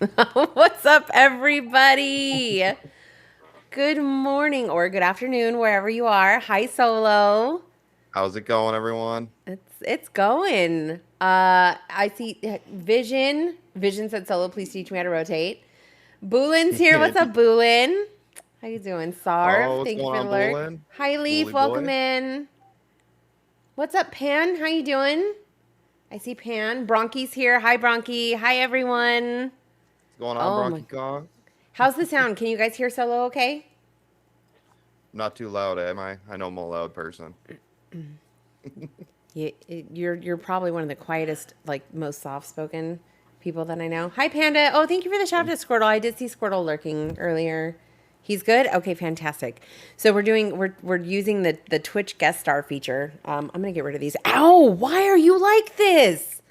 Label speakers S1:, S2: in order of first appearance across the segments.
S1: What's up, everybody? Good morning or good afternoon, wherever you are. Hi, SoLow.
S2: How's it going, everyone?
S1: It's going. I see Vision. Vision said, "SoLow, please teach me how to rotate." Boolin's here.
S2: Yeah,
S1: What's up, Boolin? How you doing, Sarv?
S2: oh, what's
S1: Thank you
S2: going
S1: for the
S2: on,
S1: lurk.
S2: Boolin?
S1: Hi, Leaf.
S2: Booly
S1: Welcome
S2: boy?
S1: in. What's up, Pan? How you doing? I see Pan. Bronky's here. Hi, Bronky. Hi, everyone.
S2: What's going on,
S1: Oh my.
S2: Bronky Kong?
S1: How's the sound? Can you guys hear SoLow? Okay.
S2: Not too loud, am I? I know I'm a loud person.
S1: You're probably one of the quietest, like most soft-spoken people that I know. Hi, Panda. Oh, thank you for the shout out to Squirtle. I did see Squirtle lurking earlier. He's good. Okay, fantastic. So we're using the Twitch guest star feature. I'm gonna get rid of these. Ow! Why are you like this?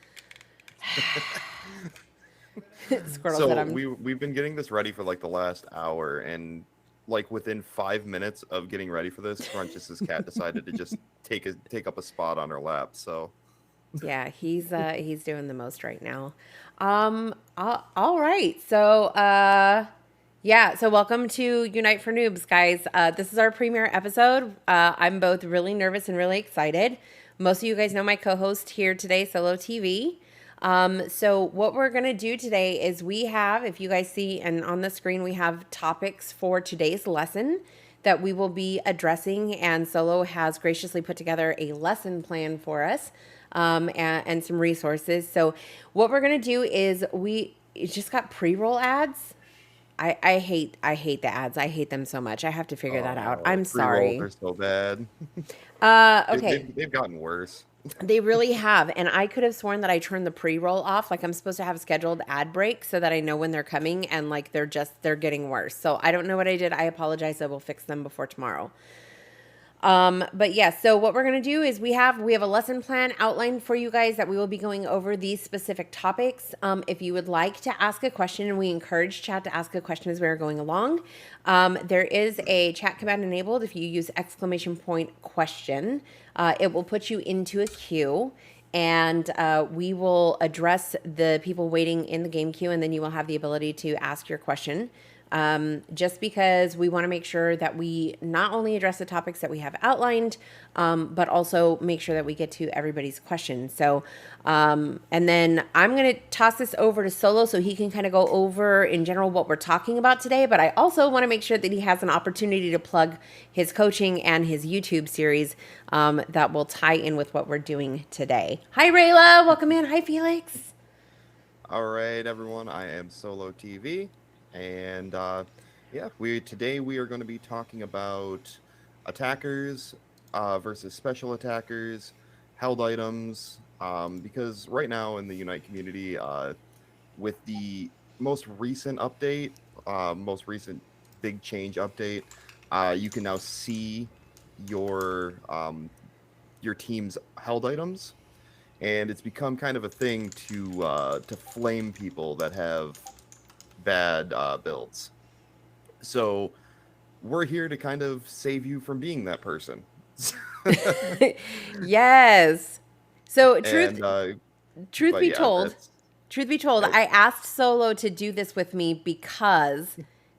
S1: Squirtle said
S2: So
S1: I'm.
S2: we've been getting this ready for like the last hour, and like within 5 minutes of getting ready for this, Crunch's cat decided to just take up a spot on her lap. So
S1: Yeah, he's doing the most right now. All right. So welcome to Unite for Noobs, guys. This is our premiere episode. I'm both really nervous and really excited. Most of you guys know my co-host here today, SoLow TV. So what we're gonna do today is we have, if you guys see, and on the screen we have topics for today's lesson that we will be addressing, and SoLow has graciously put together a lesson plan for us, and some resources. So what we're gonna do is we just got pre-roll ads. I hate the ads. I hate them so much. I have to figure
S2: oh
S1: that out.
S2: no,
S1: I'm
S2: pre-rolls
S1: sorry.
S2: are so bad.
S1: Okay.
S2: They've gotten worse.
S1: They really have. And I could have sworn that I turned the pre-roll off. Like I'm supposed to have scheduled ad breaks so that I know when they're coming, and like they're getting worse. So I don't know what I did. I apologize. I will fix them before tomorrow. But yeah, so what we're gonna do is we have a lesson plan outlined for you guys that we will be going over these specific topics. If you would like to ask a question, and we encourage chat to ask a question as we are going along, there is a chat command enabled. If you use !question, it will put you into a queue. And we will address the people waiting in the game queue, and then you will have the ability to ask your question. Just because we want to make sure that we not only address the topics that we have outlined, but also make sure that we get to everybody's questions. So, and then I'm going to toss this over to SoLow so he can kind of go over in general what we're talking about today. But I also want to make sure that he has an opportunity to plug his coaching and his YouTube series, that will tie in with what we're doing today. Hi, Rayla. Welcome in. Hi, Felix.
S2: All right, everyone. I am SoLow TV, and yeah, we are going to be talking about attackers versus special attackers, held items. Because right now in the Unite community, with the most recent update, most recent big change update, you can now see your um, your team's held items, and it's become kind of a thing to flame people that have bad builds. So we're here to kind of save you from being that person.
S1: Yes. So
S2: and
S1: truth
S2: but
S1: be
S2: yeah,
S1: told,
S2: that's
S1: truth be told,
S2: oh
S1: I asked SoLow to do this with me because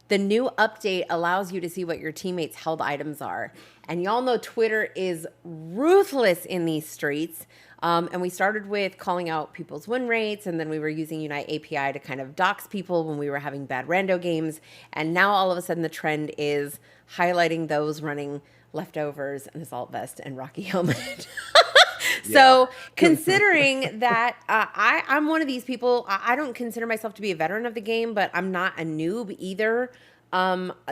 S1: the new update allows you to see what your teammates' held items are. And y'all know Twitter is ruthless in these streets. And we started with calling out people's win rates, and then we were using Unite API to kind of dox people when we were having bad rando games. And now all of a sudden the trend is highlighting those running leftovers, an assault vest, and Rocky helmet.
S2: yeah.
S1: So, considering that I'm one of these people, I don't consider myself to be a veteran of the game, but I'm not a noob either.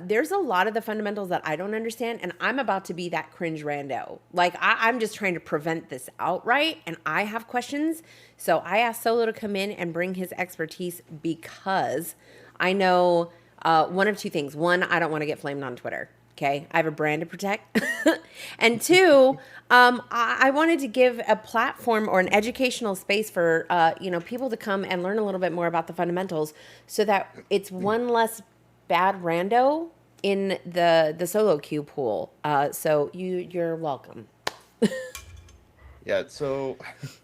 S1: There's a lot of the fundamentals that I don't understand, and I'm about to be that cringe rando. Like, I'm just trying to prevent this outright, and I have questions. So, I asked SoLow to come in and bring his expertise because I know one of two things. One, I don't want to get flamed on Twitter. Okay, I have a brand to protect. And two, I wanted to give a platform or an educational space for people to come and learn a little bit more about the fundamentals, so that it's one less bad rando in the solo queue pool. So you're welcome.
S2: Yeah, so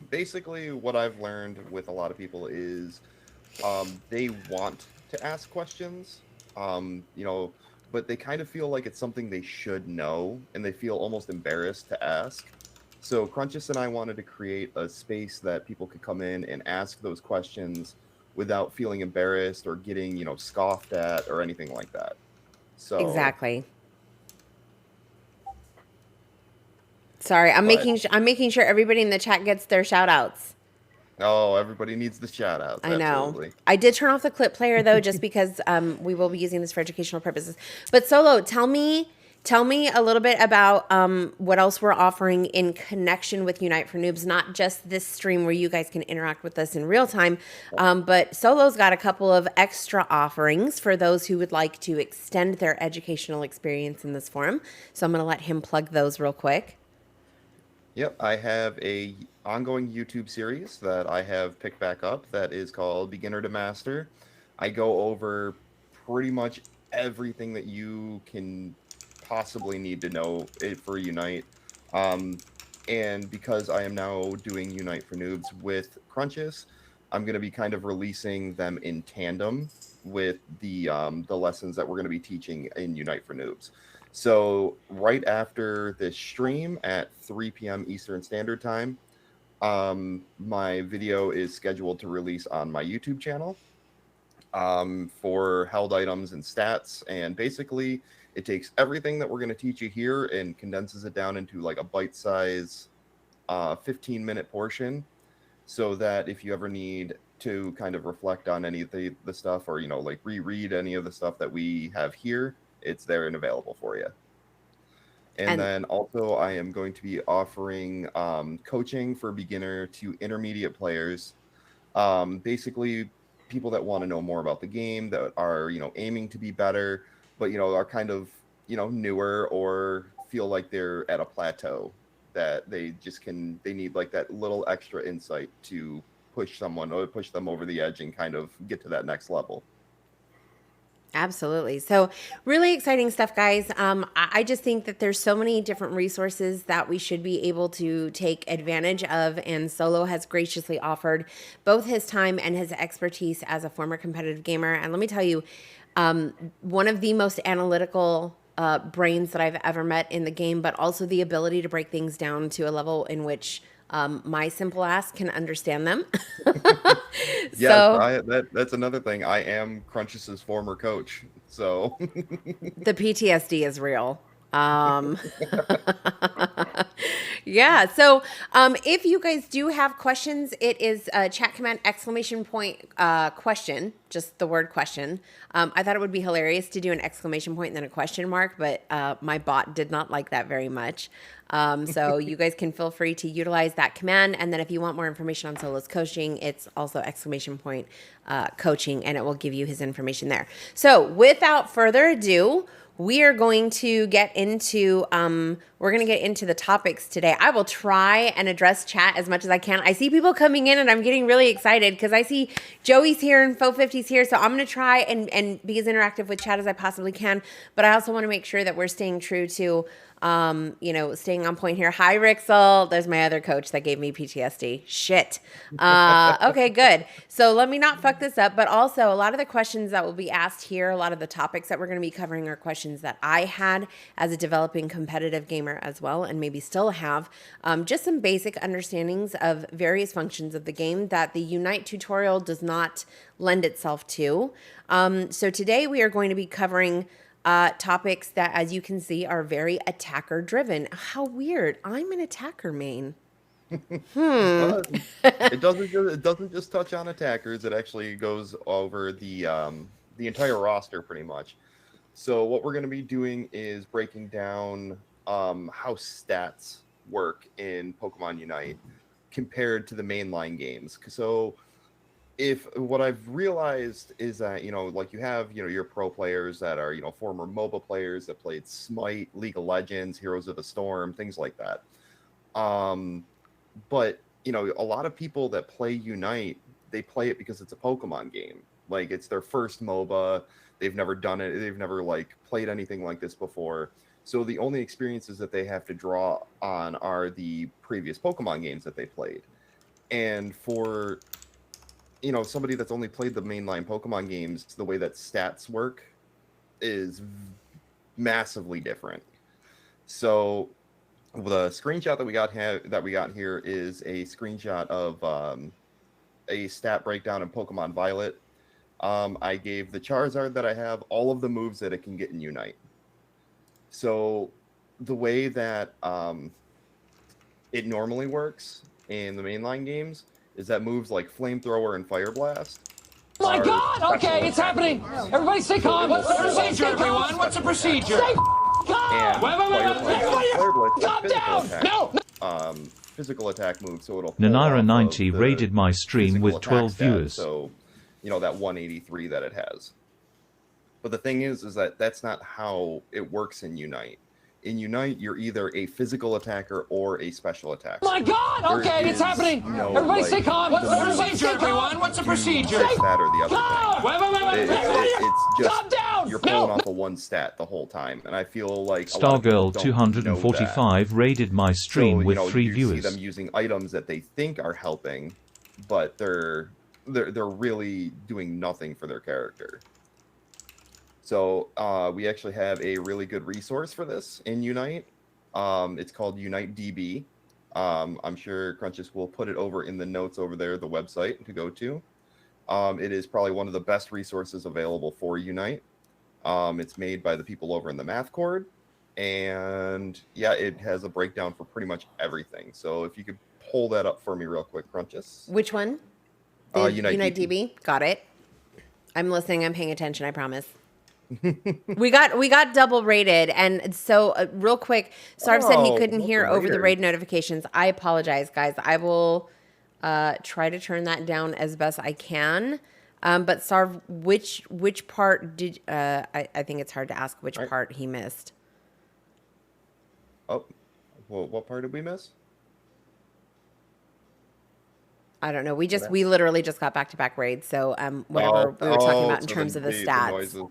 S2: basically what I've learned with a lot of people is they want to ask questions, you know, but they kind of feel like it's something they should know, and they feel almost embarrassed to ask. So Crunchus and I wanted to create a space that people could come in and ask those questions without feeling embarrassed or getting, scoffed at or anything like that. So,
S1: Exactly. Sorry,
S2: but
S1: I'm making sure everybody in the chat gets their shout outs.
S2: oh, everybody needs the shout outs,
S1: I know.
S2: absolutely.
S1: I did turn off the clip player though, just because we will be using this for educational purposes. But SoLow, tell me a little bit about what else we're offering in connection with Unite for Noobs. Not just this stream where you guys can interact with us in real time, but SoLow's got a couple of extra offerings for those who would like to extend their educational experience in this forum. So I'm going to let him plug those real quick.
S2: Yep, I have a ongoing YouTube series that I have picked back up that is called Beginner to Master. I go over pretty much everything that you can possibly need to know it for Unite. Um, and because I am now doing Unite for Noobs with Crunches, I'm going to be kind of releasing them in tandem with the lessons that we're going to be teaching in Unite for Noobs. So right after this stream at 3 p.m. Eastern Standard Time, my video is scheduled to release on my YouTube channel for held items and stats. And basically, it takes everything that we're going to teach you here and condenses it down into like a bite-size 15-minute portion, so that if you ever need to kind of reflect on any of the stuff, or like reread any of the stuff that we have here, it's there and available for you. And
S1: And
S2: then also, I am going to be offering coaching for beginner to intermediate players. Basically, people that want to know more about the game, that are aiming to be better, but are kind of newer, or feel like they're at a plateau, that they need like that little extra insight to push someone or push them over the edge and kind of get to that next level.
S1: absolutely. So, really exciting stuff, guys. I just think that there's so many different resources that we should be able to take advantage of. And SoLow has graciously offered both his time and his expertise as a former competitive gamer. And let me tell you, one of the most analytical brains that I've ever met in the game, but also the ability to break things down to a level in which my simple ass can understand them.
S2: Yes,
S1: So,
S2: that's another thing. I am Crunch's former coach, so
S1: the PTSD is real. Um, yeah. So, if you guys do have questions, it is chat command !point question, just the word question. I thought it would be hilarious to do an exclamation point and then a question mark, but my bot did not like that very much. So you guys can feel free to utilize that command. And then if you want more information on SoLow's coaching, it's also exclamation point coaching, and it will give you his information there. So without further ado, we are going to get into the topics today. I will try and address chat as much as I can. I see people coming in and I'm getting really excited because I see Joey's here and Fo50's here. So I'm going to try and be as interactive with chat as I possibly can. But I also want to make sure that we're staying true to staying on point here. Hi, Rixel. There's my other coach that gave me PTSD. Shit. Okay, good. So let me not fuck this up. But also, a lot of the questions that will be asked here, a lot of the topics that we're going to be covering are questions that I had as a developing competitive gamer as well, and maybe still have. Just some basic understandings of various functions of the game that the Unite tutorial does not lend itself to. So today we are going to be covering topics that, as you can see, are very attacker driven. How weird. I'm an attacker main.
S2: well, it doesn't just touch on attackers. It actually goes over the entire roster pretty much. So what we're going to be doing is breaking down how stats work in Pokemon Unite compared to the mainline games. So if what I've realized is that like you have your pro players that are former MOBA players that played Smite, League of Legends, Heroes of the Storm, things like that. But a lot of people that play Unite, they play it because it's a Pokemon game. Like it's their first MOBA. They've never done it. They've never like played anything like this before. So the only experiences that they have to draw on are the previous Pokemon games that they played. And for somebody that's only played the mainline Pokemon games, the way that stats work is massively different. So the screenshot that we got here is a screenshot of a stat breakdown in Pokemon Violet. I gave the Charizard that I have all of the moves that it can get in Unite. So the way that it normally works in the mainline games is that moves like Flamethrower and Fire Blast.
S3: Oh my God! Okay, it's happening. Everybody stay calm. What's the procedure, everyone? What's the procedure? Stay calm. Wait. Calm down. No.
S2: Physical attack move, so it'll.
S4: Nanira90 raided my stream with 12 viewers.
S2: So, that 183 that it has. But the thing is that that's not how it works in Unite. In Unite, you're either a physical attacker or a special attacker.
S3: Oh my God! Okay, it's happening. Everybody stay calm. What's the procedure, everyone? What's the procedure?
S2: That or the other thing. It's just
S3: calm down.
S2: You're pulling off of one stat the whole time, and I feel like
S4: Stargirl 245 raided my stream with 3 viewers.
S2: You see them using items that they think are helping, but they're really doing nothing for their character. So we actually have a really good resource for this in Unite. It's called Unite DB. I'm sure Crunchus will put it over in the notes over there, the website to go to. It is probably one of the best resources available for Unite. It's made by the people over in the Math Cord. And yeah, it has a breakdown for pretty much everything. So if you could pull that up for me real quick, Crunchus.
S1: Which one? Unite DB. Got it. I'm listening. I'm paying attention. I promise. we got double rated, and so real quick, Sarv said he couldn't hear over the raid notifications. I apologize, guys. I will try to turn that down as best I can. But Sarv, which part did I think it's hard to ask which part he missed.
S2: Oh, well, what part did we miss?
S1: I don't know. We literally just got back-to-back raids, so whatever we were talking about in terms of the stats.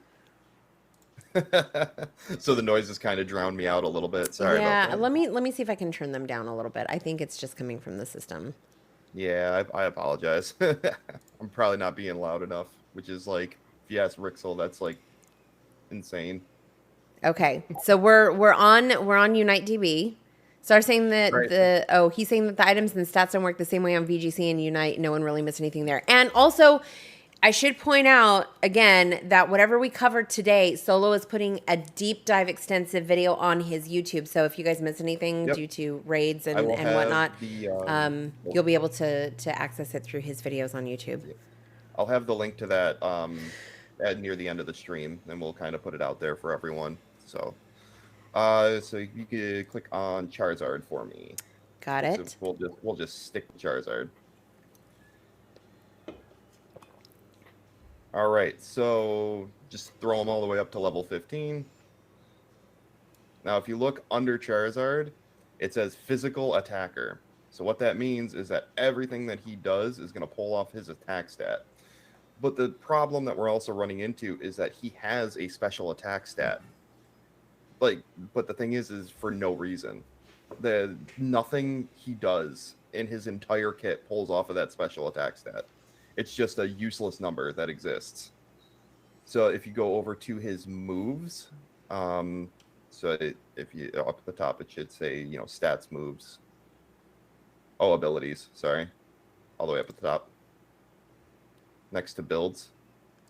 S2: So the noises kind of drowned me out a little bit. Sorry about that.
S1: Let me see if I can turn them down a little bit. I think it's just coming from the system.
S2: Yeah, I apologize. I'm probably not being loud enough, which is like, if you ask Rixel, that's like insane.
S1: Okay, so we're on Unite DB. So I'm saying that he's saying that the items and stats don't work the same way on VGC and Unite. No one really missed anything there. And also, I should point out, again, that whatever we covered today, SoLow is putting a deep dive extensive video on his YouTube. So if you guys miss anything due to raids and whatnot, you'll be able to access it through his videos on YouTube.
S2: I'll have the link to that near the end of the stream, and we'll kind of put it out there for everyone. So you could click on Charizard for me.
S1: Got it.
S2: So we'll just stick to Charizard. All right, so just throw them all the way up to level 15. Now, if you look under Charizard, it says physical attacker. So what that means is that everything that he does is going to pull off his attack stat. But the problem that we're also running into is that he has a special attack stat. But the thing is for no reason. Nothing he does in his entire kit pulls off of that special attack stat. It's just a useless number that exists. So if you go over to his moves, if you up at the top, it should say, stats, moves. Oh, abilities. Sorry. All the way up at the top. Next to builds.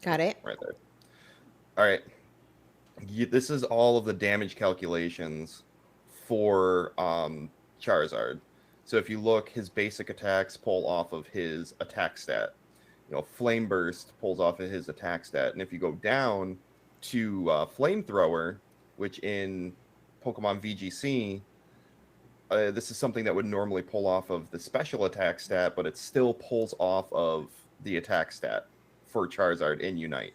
S1: Got it.
S2: Right there. All right. This is all of the damage calculations for Charizard. So if you look, his basic attacks pull off of his attack stat. Flame Burst pulls off of his attack stat. And if you go down to Flamethrower, which in Pokemon VGC, this is something that would normally pull off of the special attack stat, but it still pulls off of the attack stat for Charizard in Unite.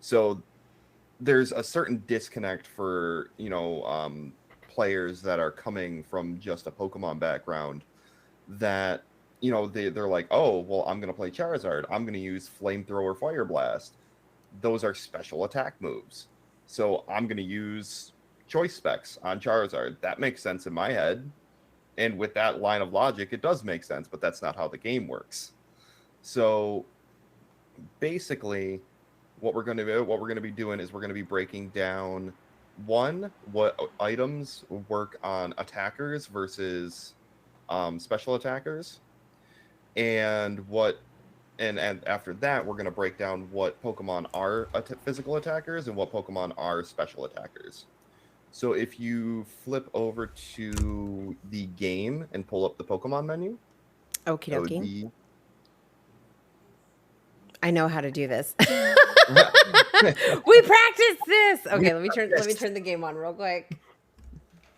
S2: So there's a certain disconnect for, players that are coming from just a Pokemon background that, they're like, oh, well, I'm going to play Charizard. I'm going to use Flamethrower, Fire Blast. Those are special attack moves. So I'm going to use choice specs on Charizard. That makes sense in my head. And with that line of logic, it does make sense, but that's not how the game works. So basically, what we're gonna be doing is we're gonna be breaking down what items work on attackers versus special attackers, and and after that we're gonna break down what Pokemon are physical attackers and what Pokemon are special attackers. So if you flip over to the game and pull up the Pokemon menu,
S1: Okie
S2: that would
S1: dokie.
S2: be.
S1: I know how to do this. We practiced this. Okay, let me turn the game on real quick.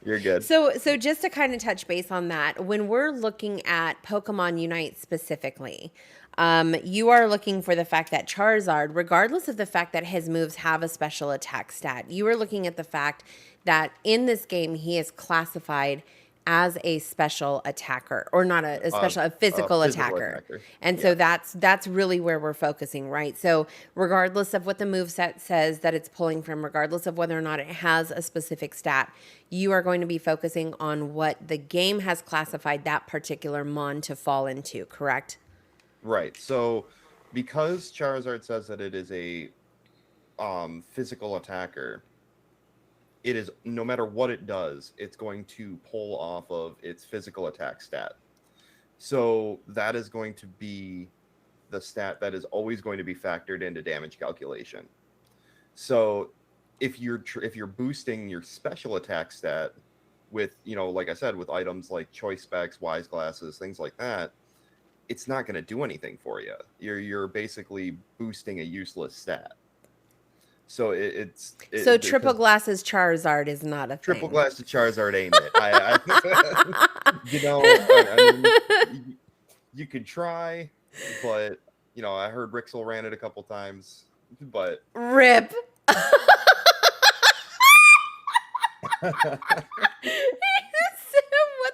S2: You're good.
S1: So just to kind of touch base on that, when we're looking at Pokemon Unite specifically, you are looking for the fact that Charizard, regardless of the fact that his moves have a special attack stat, you are looking at the fact that in this game he is classified as a special attacker, or not a physical attacker. And so that's really where we're focusing, right? So regardless of what the moveset says that it's pulling from, regardless of whether or not it has a specific stat, you are going to be focusing on what the game has classified that particular mon to fall into, correct?
S2: Right. So because Charizard says that it is a physical attacker, it is, no matter what it does, it's going to pull off of its physical attack stat. So that is going to be the stat that is always going to be factored into damage calculation. So if you're boosting your special attack stat with, like I said, with items like choice specs, wise glasses, things like that, it's not going to do anything for you. You're basically boosting a useless stat. So
S1: so triple glasses Charizard is not a
S2: triple
S1: thing.
S2: glasses Charizard ain't it. I mean, you could try, but I heard Rixel ran it a couple times, but
S1: rip. What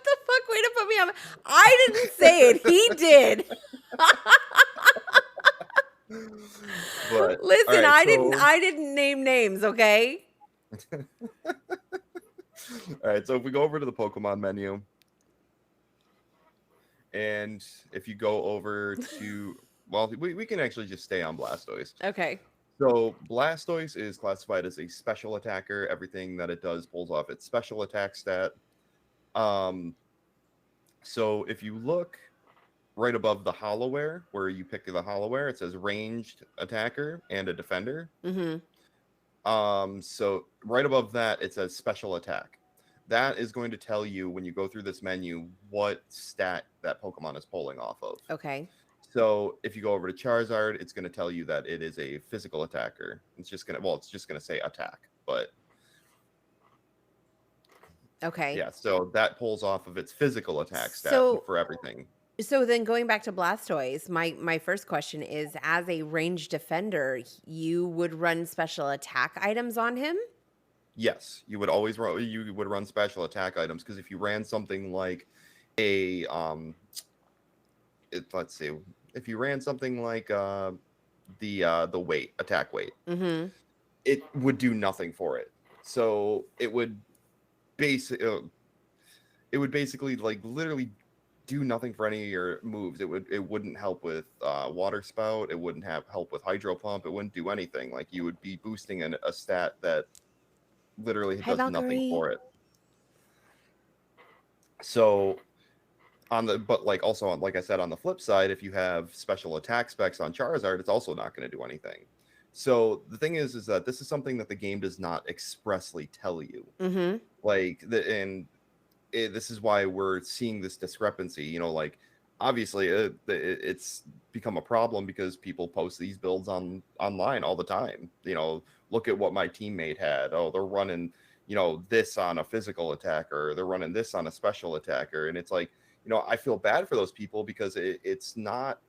S1: the fuck? Way to put me on. I didn't say it. He did.
S2: But,
S1: listen, right, I didn't name names, okay?
S2: All right, so if we go over to the Pokemon menu, and if you go over to, well, we can actually just stay on Blastoise.
S1: Okay.
S2: So Blastoise is classified as a special attacker. Everything that it does pulls off its special attack stat. So if you look right above the Hollowware, where you pick the Hollowware, it says ranged attacker and a defender.
S1: Mm-hmm.
S2: So right above that, it says special attack. That is going to tell you, when you go through this menu, what stat that Pokemon is pulling off of.
S1: Okay.
S2: So if you go over to Charizard, it's going to tell you that it is a physical attacker. It's just going to say attack, but
S1: okay.
S2: Yeah, so that pulls off of its physical attack stat for everything.
S1: So then going back to Blastoise, my first question is, as a ranged defender, you would run special attack items on him?
S2: Yes, you would always run special attack items, because if you ran something like a let's see, if you ran something like the attack weight,
S1: mm-hmm.
S2: it would do nothing for it. So it would basically like literally do nothing for any of your moves. It wouldn't help with water spout. It wouldn't help with hydro pump. It wouldn't do anything. Like, you would be boosting a stat that literally does nothing for it. So like I said, on the flip side, if you have special attack specs on Charizard, it's also not going to do anything. So the thing is that this is something that the game does not expressly tell you.
S1: Mm-hmm.
S2: This is why we're seeing this discrepancy. Like, obviously it's become a problem because people post these builds online all the time. Look at what my teammate had. Oh, they're running this on a physical attacker, they're running this on a special attacker, and it's like, I feel bad for those people, because it's not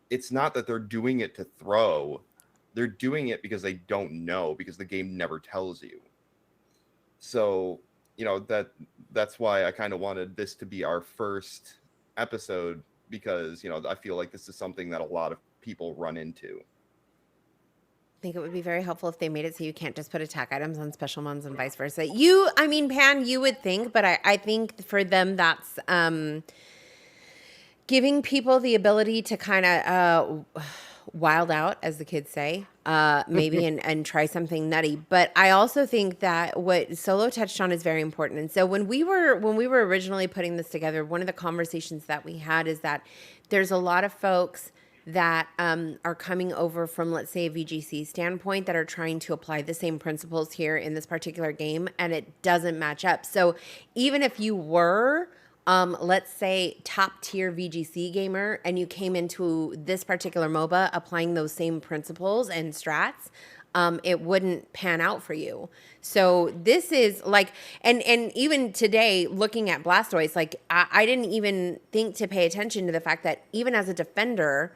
S2: that they're doing it to throw. They're doing it because they don't know, because the game never tells you. So that's why I kind of wanted this to be our first episode, because I feel like this is something that a lot of people run into.
S1: I think it would be very helpful if they made it so you can't just put attack items on special mons and vice versa. Pan, you would think, but I think for them that's giving people the ability to kind of wild out, as the kids say, maybe and try something nutty. But I also think that what SoLow touched on is very important. And so when we were originally putting this together, one of the conversations that we had is that there's a lot of folks that are coming over from, let's say, a VGC standpoint that are trying to apply the same principles here in this particular game, and it doesn't match up. So even if you were let's say top tier VGC gamer and you came into this particular MOBA applying those same principles and strats, it wouldn't pan out for you. So this is like, and even today looking at Blastoise, like I didn't even think to pay attention to the fact that even as a defender,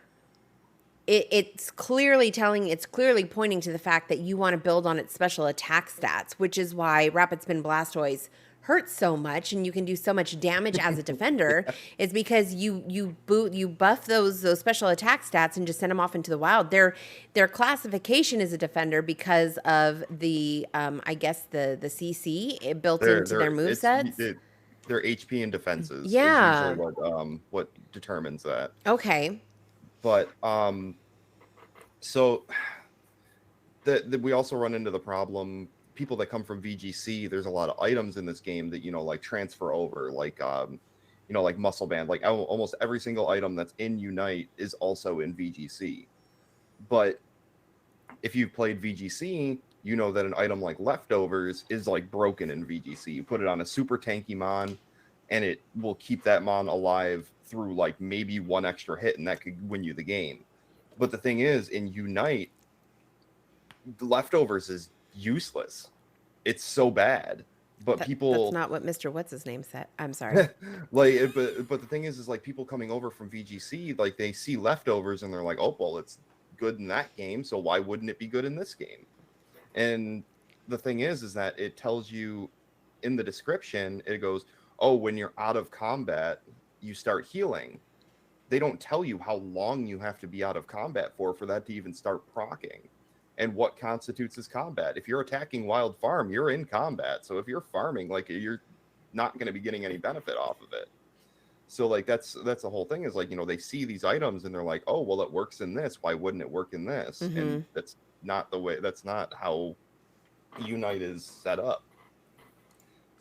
S1: it's clearly pointing to the fact that you want to build on its special attack stats, which is why Rapid Spin Blastoise hurts so much and you can do so much damage as a defender. Is because you buff those special attack stats and just send them off into the wild. Their classification as a defender because of the I guess the CC built into their movesets.
S2: Their HP and defenses is usually what determines that.
S1: Okay.
S2: But so we also run into the problem. People that come from VGC, there's a lot of items in this game that, like transfer over, like, like Muscle Band, like almost every single item that's in Unite is also in VGC. But if you've played VGC, you know that an item like Leftovers is like broken in VGC. You put it on a super tanky Mon and it will keep that Mon alive through like maybe one extra hit and that could win you the game. But the thing is, in Unite, the Leftovers is useless. It's so bad. But people,
S1: that's not what Mr. What's his name said. I'm sorry.
S2: Like, but the thing is like people coming over from VGC, like they see Leftovers and they're like, oh well, it's good in that game, so why wouldn't it be good in this game? And the thing is that it tells you in the description, it goes, oh, when you're out of combat, you start healing. They don't tell you how long you have to be out of combat for that to even start proccing. And what constitutes as combat. If you're attacking Wild Farm, you're in combat. So if you're farming, like, you're not going to be getting any benefit off of it. So like that's the whole thing is like, they see these items and they're like, oh, well, it works in this. Why wouldn't it work in this? Mm-hmm. And that's not how Unite is set up.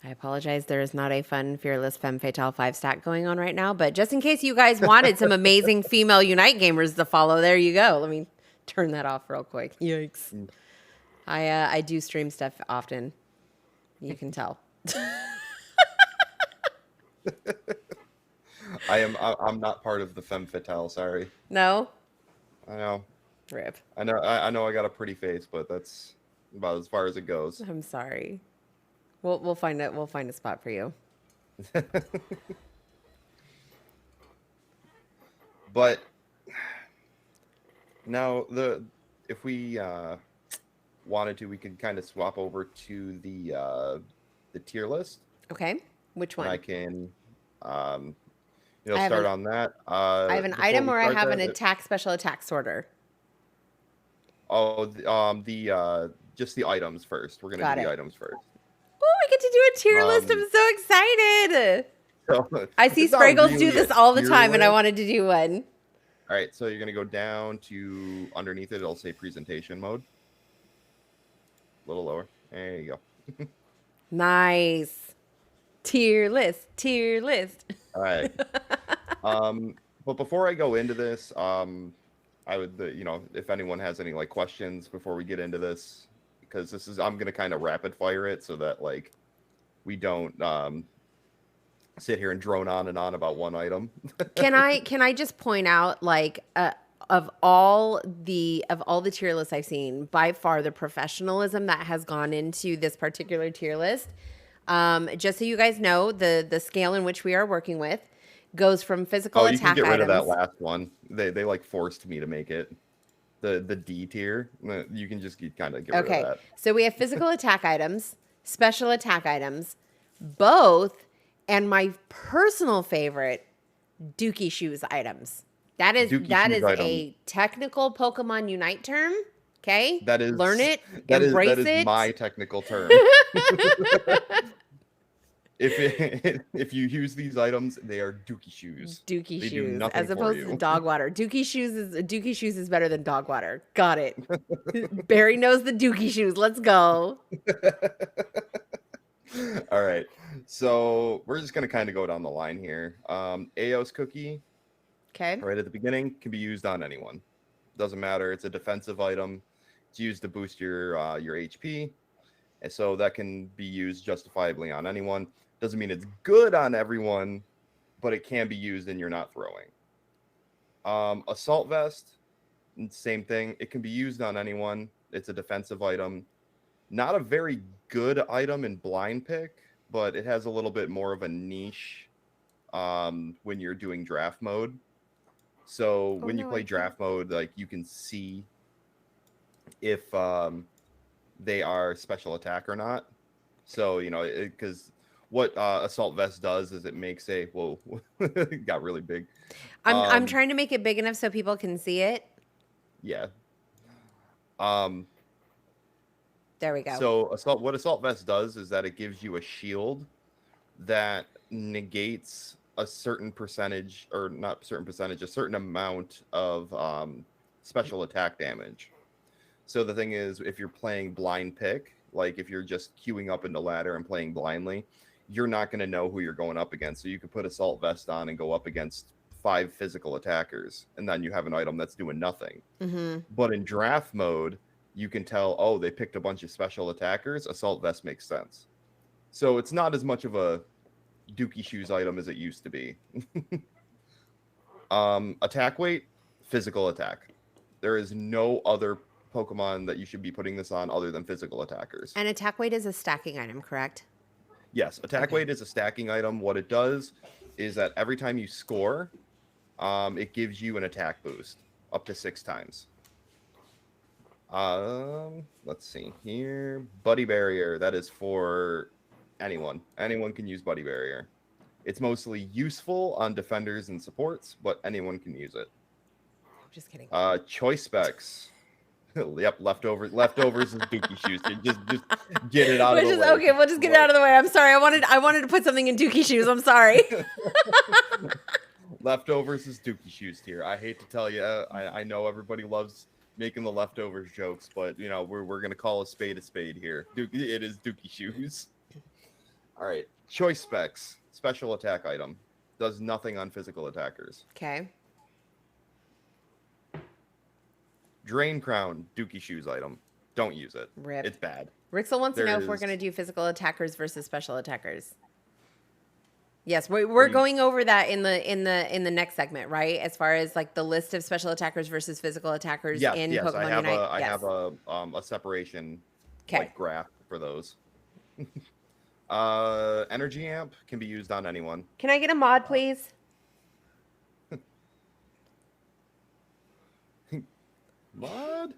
S1: I apologize. There is not a fun Fearless Femme Fatale 5-stack going on right now. But just in case you guys wanted some amazing female Unite gamers to follow, there you go. Let me turn that off real quick. Yikes. I do stream stuff often. You can tell.
S2: I'm not part of the Femme Fatale, sorry.
S1: No?
S2: I know.
S1: Rip.
S2: I know I got a pretty face, but that's about as far as it goes.
S1: I'm sorry. We'll find a spot for you.
S2: But now if we wanted to, we could kind of swap over to the tier list.
S1: Okay. Which one?
S2: And I can start on that.
S1: I have an item or I have an special attack sorter.
S2: Oh, just the items first. We're gonna do the items first.
S1: Oh, we get to do a tier list. I'm so excited.
S2: So,
S1: I see Spraggles do this all the time, and I wanted to do one.
S2: All right, so you're going to go down to underneath it. It'll say presentation mode. A little lower. There you go.
S1: Nice. Tier list.
S2: All right. But before I go into this, I would, if anyone has any like questions before we get into this, because I'm going to kind of rapid fire it so that like we don't sit here and drone on and on about one item.
S1: Can I just point out, like, of all the tier lists I've seen, by far the professionalism that has gone into this particular tier list, just so you guys know, the scale in which we are working with goes from physical attack items.
S2: You can get rid of that last one. They like forced me to make it the D tier. You can just kind of get rid of that.
S1: So we have physical attack items, special attack items, both, and my personal favorite, Dookie Shoes items. That is a technical Pokemon Unite term. Okay?
S2: That is,
S1: learn it, embrace it.
S2: That is my technical term. if you use these items, they are dookie shoes.
S1: Dookie
S2: They do
S1: shoes,
S2: nothing
S1: as
S2: for
S1: opposed
S2: you.
S1: to dog water. Dookie shoes is better than dog water. Got it. Barry knows the dookie shoes. Let's go.
S2: All right. So we're just gonna kind of go down the line here. Aos cookie,
S1: Okay.
S2: right at the beginning, can be used on anyone. Doesn't matter. It's a defensive item. It's used to boost your HP, and so that can be used justifiably on anyone. Doesn't mean it's good on everyone, but it can be used and you're not throwing. Assault vest, same thing. It can be used on anyone. It's a defensive item. Not a very good item in blind pick, but it has a little bit more of a niche when you're doing draft mode. So when you play draft mode, like you can see if they are special attack or not. So, you know, because what assault vest does is it makes a whoa, it got really big.
S1: I'm trying to make it big enough so people can see it.
S2: Yeah.
S1: There we go.
S2: So what assault vest does is that it gives you a shield that negates a certain percentage, or not certain percentage, a certain amount of special attack damage. So the thing is, if you're playing blind pick, like if you're just queuing up in the ladder and playing blindly, you're not going to know who you're going up against. So you could put assault vest on and go up against 5 physical attackers, and then you have an item that's doing nothing.
S1: Mm-hmm.
S2: But in draft mode, you can tell, oh, they picked a bunch of special attackers. Assault vest makes sense. So it's not as much of a dookie shoes item as it used to be. Attack weight, physical attack. There is no other Pokemon that you should be putting this on other than physical attackers.
S1: And attack weight is a stacking item, correct?
S2: Yes, attack weight is a stacking item. What it does is that every time you score, it gives you an attack boost up to 6 times. Let's see here. Buddy Barrier, that is for anyone. Anyone can use Buddy Barrier. It's mostly useful on defenders and supports, but anyone can use it.
S1: I'm just kidding.
S2: Choice specs. Yep, leftovers is dookie shoes. Just get it out of the way.
S1: Okay, we'll just get it out of the way. I'm sorry. I wanted to put something in dookie shoes. I'm sorry.
S2: Leftovers is dookie shoes here. I hate to tell you, I know everybody loves making the leftovers jokes, but you know we're gonna call a spade here. It is dookie shoes. All right, choice specs, special attack item, does nothing on physical attackers.
S1: Okay.
S2: Drain Crown, dookie shoes item, don't use it.
S1: Rip.
S2: It's bad.
S1: Rixel wants to know if we're going to do physical attackers versus special attackers. Yes, we're going over that in the next segment, right? As far as like the list of special attackers versus physical attackers in Pokemon Unite.
S2: I have a separation like graph for those. Energy Amp can be used on anyone.
S1: Can I get a mod, please?
S2: Mod?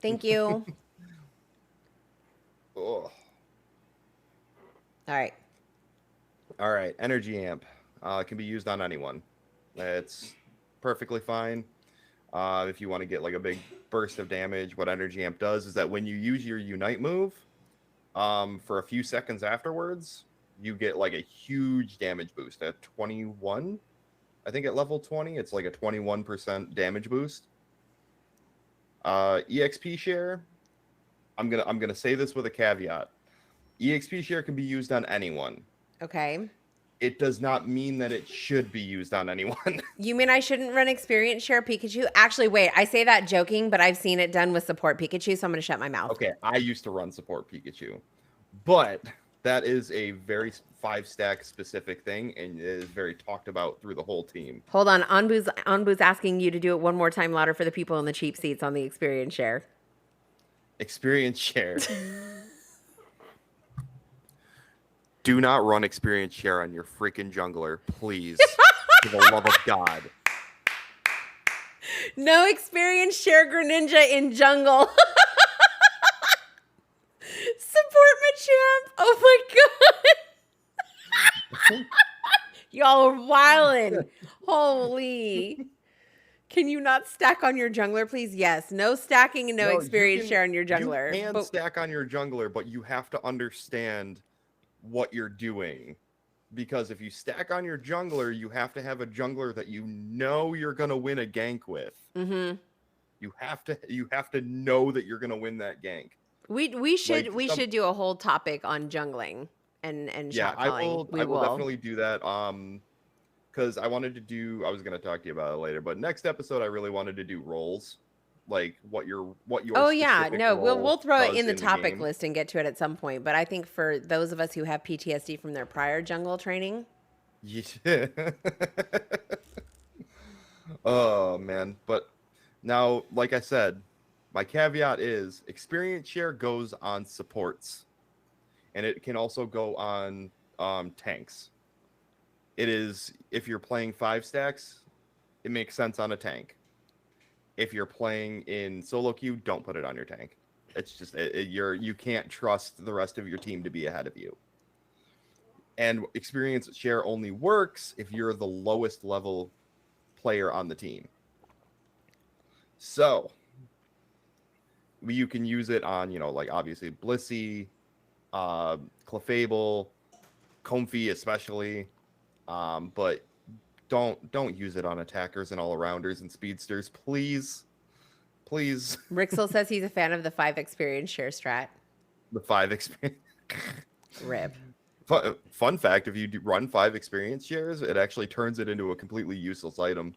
S1: Thank you.
S2: Oh.
S1: All right.
S2: Energy Amp can be used on anyone. It's perfectly fine. If you want to get like a big burst of damage, what Energy Amp does is that when you use your Unite move, for a few seconds afterwards, you get like a huge damage boost at 21. I think at level 20, it's like a 21% damage boost. EXP share, I'm gonna say this with a caveat. EXP share can be used on anyone.
S1: Okay.
S2: It does not mean that it should be used on anyone.
S1: You mean I shouldn't run experience share Pikachu? Actually, wait, I say that joking, but I've seen it done with support Pikachu, so I'm going to shut my mouth.
S2: Okay, I used to run support Pikachu, but that is a very 5-stack specific thing, and it is very talked about through the whole team.
S1: Hold on, Anbu's asking you to do it one more time louder for the people in the cheap seats on the experience share.
S2: Experience share. Do not run experience share on your freaking jungler, please. For the love of God.
S1: No experience share Greninja in jungle. Support Machamp. Oh my God. Y'all are wildin'. Holy. Can you not stack on your jungler, please? Yes. No stacking and no experience share on your jungler.
S2: You can stack on your jungler, but you have to understand what you're doing. Because if you stack on your jungler, you have to have a jungler that you know you're gonna win a gank with.
S1: Mm-hmm.
S2: You have to know that you're gonna win that gank.
S1: We should do a whole topic on jungling and
S2: Yeah,
S1: shot calling.
S2: I will definitely do that. Because I wanted to do. I was gonna talk to you about it later, but next episode I really wanted to do roles, like what your
S1: Oh yeah,
S2: specific
S1: no, we'll
S2: role
S1: throw it
S2: does
S1: in the topic
S2: game.
S1: list and get to it at some point. But I think for those of us who have PTSD from their prior jungle training,
S2: Yeah. Oh man, but now, like I said, my caveat is experience share goes on supports, and it can also go on tanks. It is if you're playing 5 stacks, it makes sense on a tank. If you're playing in solo queue, don't put it on your tank. It's just you can't trust the rest of your team to be ahead of you. And experience share only works if you're the lowest level player on the team. So you can use it on, like obviously Blissey, Clefable, Comfy especially, but don't use it on attackers and all-arounders and speedsters, please.
S1: Rixel says he's a fan of the 5 experience share strat.
S2: The 5 experience.
S1: Rip.
S2: Fun fact: if you run 5 experience shares, it actually turns it into a completely useless item.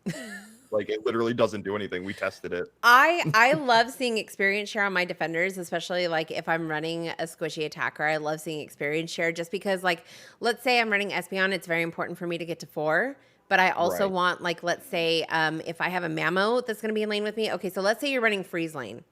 S2: Like it literally doesn't do anything. We tested it.
S1: I love seeing experience share on my defenders, especially like if I'm running a squishy attacker. I love seeing experience share just because, like, let's say I'm running Espeon, it's very important for me to get to 4. But I also want, like, let's say if I have a Mamo that's going to be in lane with me. Okay, so let's say you're running freeze lane.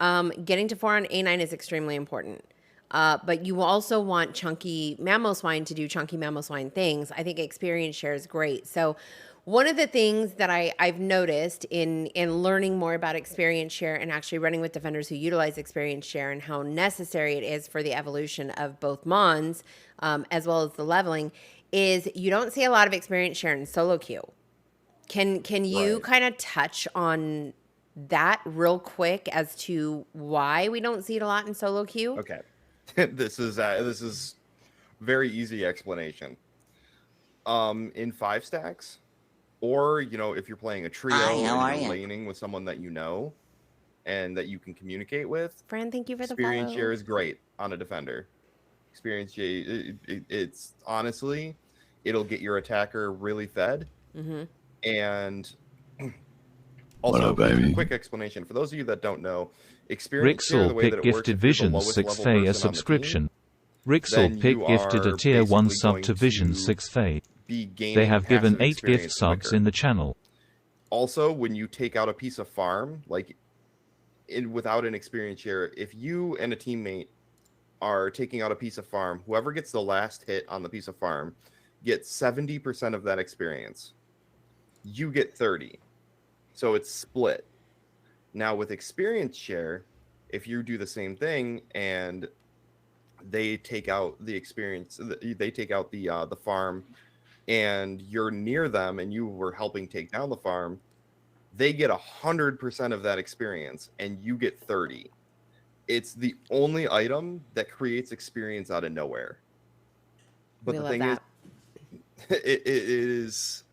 S1: Getting to 4 on A9 is extremely important. But you also want chunky Mamoswine to do chunky Mamoswine things. I think experience share is great. So one of the things that I've noticed in learning more about experience share and actually running with defenders who utilize experience share and how necessary it is for the evolution of both Mons as well as the leveling is you don't see a lot of experience share in solo queue. Can you kind of touch on that real quick as to why we don't see it a lot in solo queue?
S2: Okay. This is very easy explanation. In 5 stacks, or if you're playing a trio and you're laning with someone that you know and that you can communicate with,
S1: Fran, thank you for the
S2: experience
S1: follow.
S2: share is great on a defender. Experience share, it's honestly, it'll get your attacker really fed.
S1: Mm-hmm.
S2: And also, quick explanation for those of you that don't know.
S4: Rixel Pick gifted Vision 6 Fay a subscription. Rixel Pick gifted a tier 1 sub to Vision 6 Fay. They have given 8 gift subs in the channel.
S2: Also, when you take out a piece of farm, without an experience share, if you and a teammate are taking out a piece of farm, whoever gets the last hit on the piece of farm gets 70% of that experience. You get 30. So it's split. Now with experience share, if you do the same thing and they take out the experience, they take out the farm, and you're near them and you were helping take down the farm, they get 100% of that experience and you get 30. It's the only item that creates experience out of nowhere. But the thing is, it is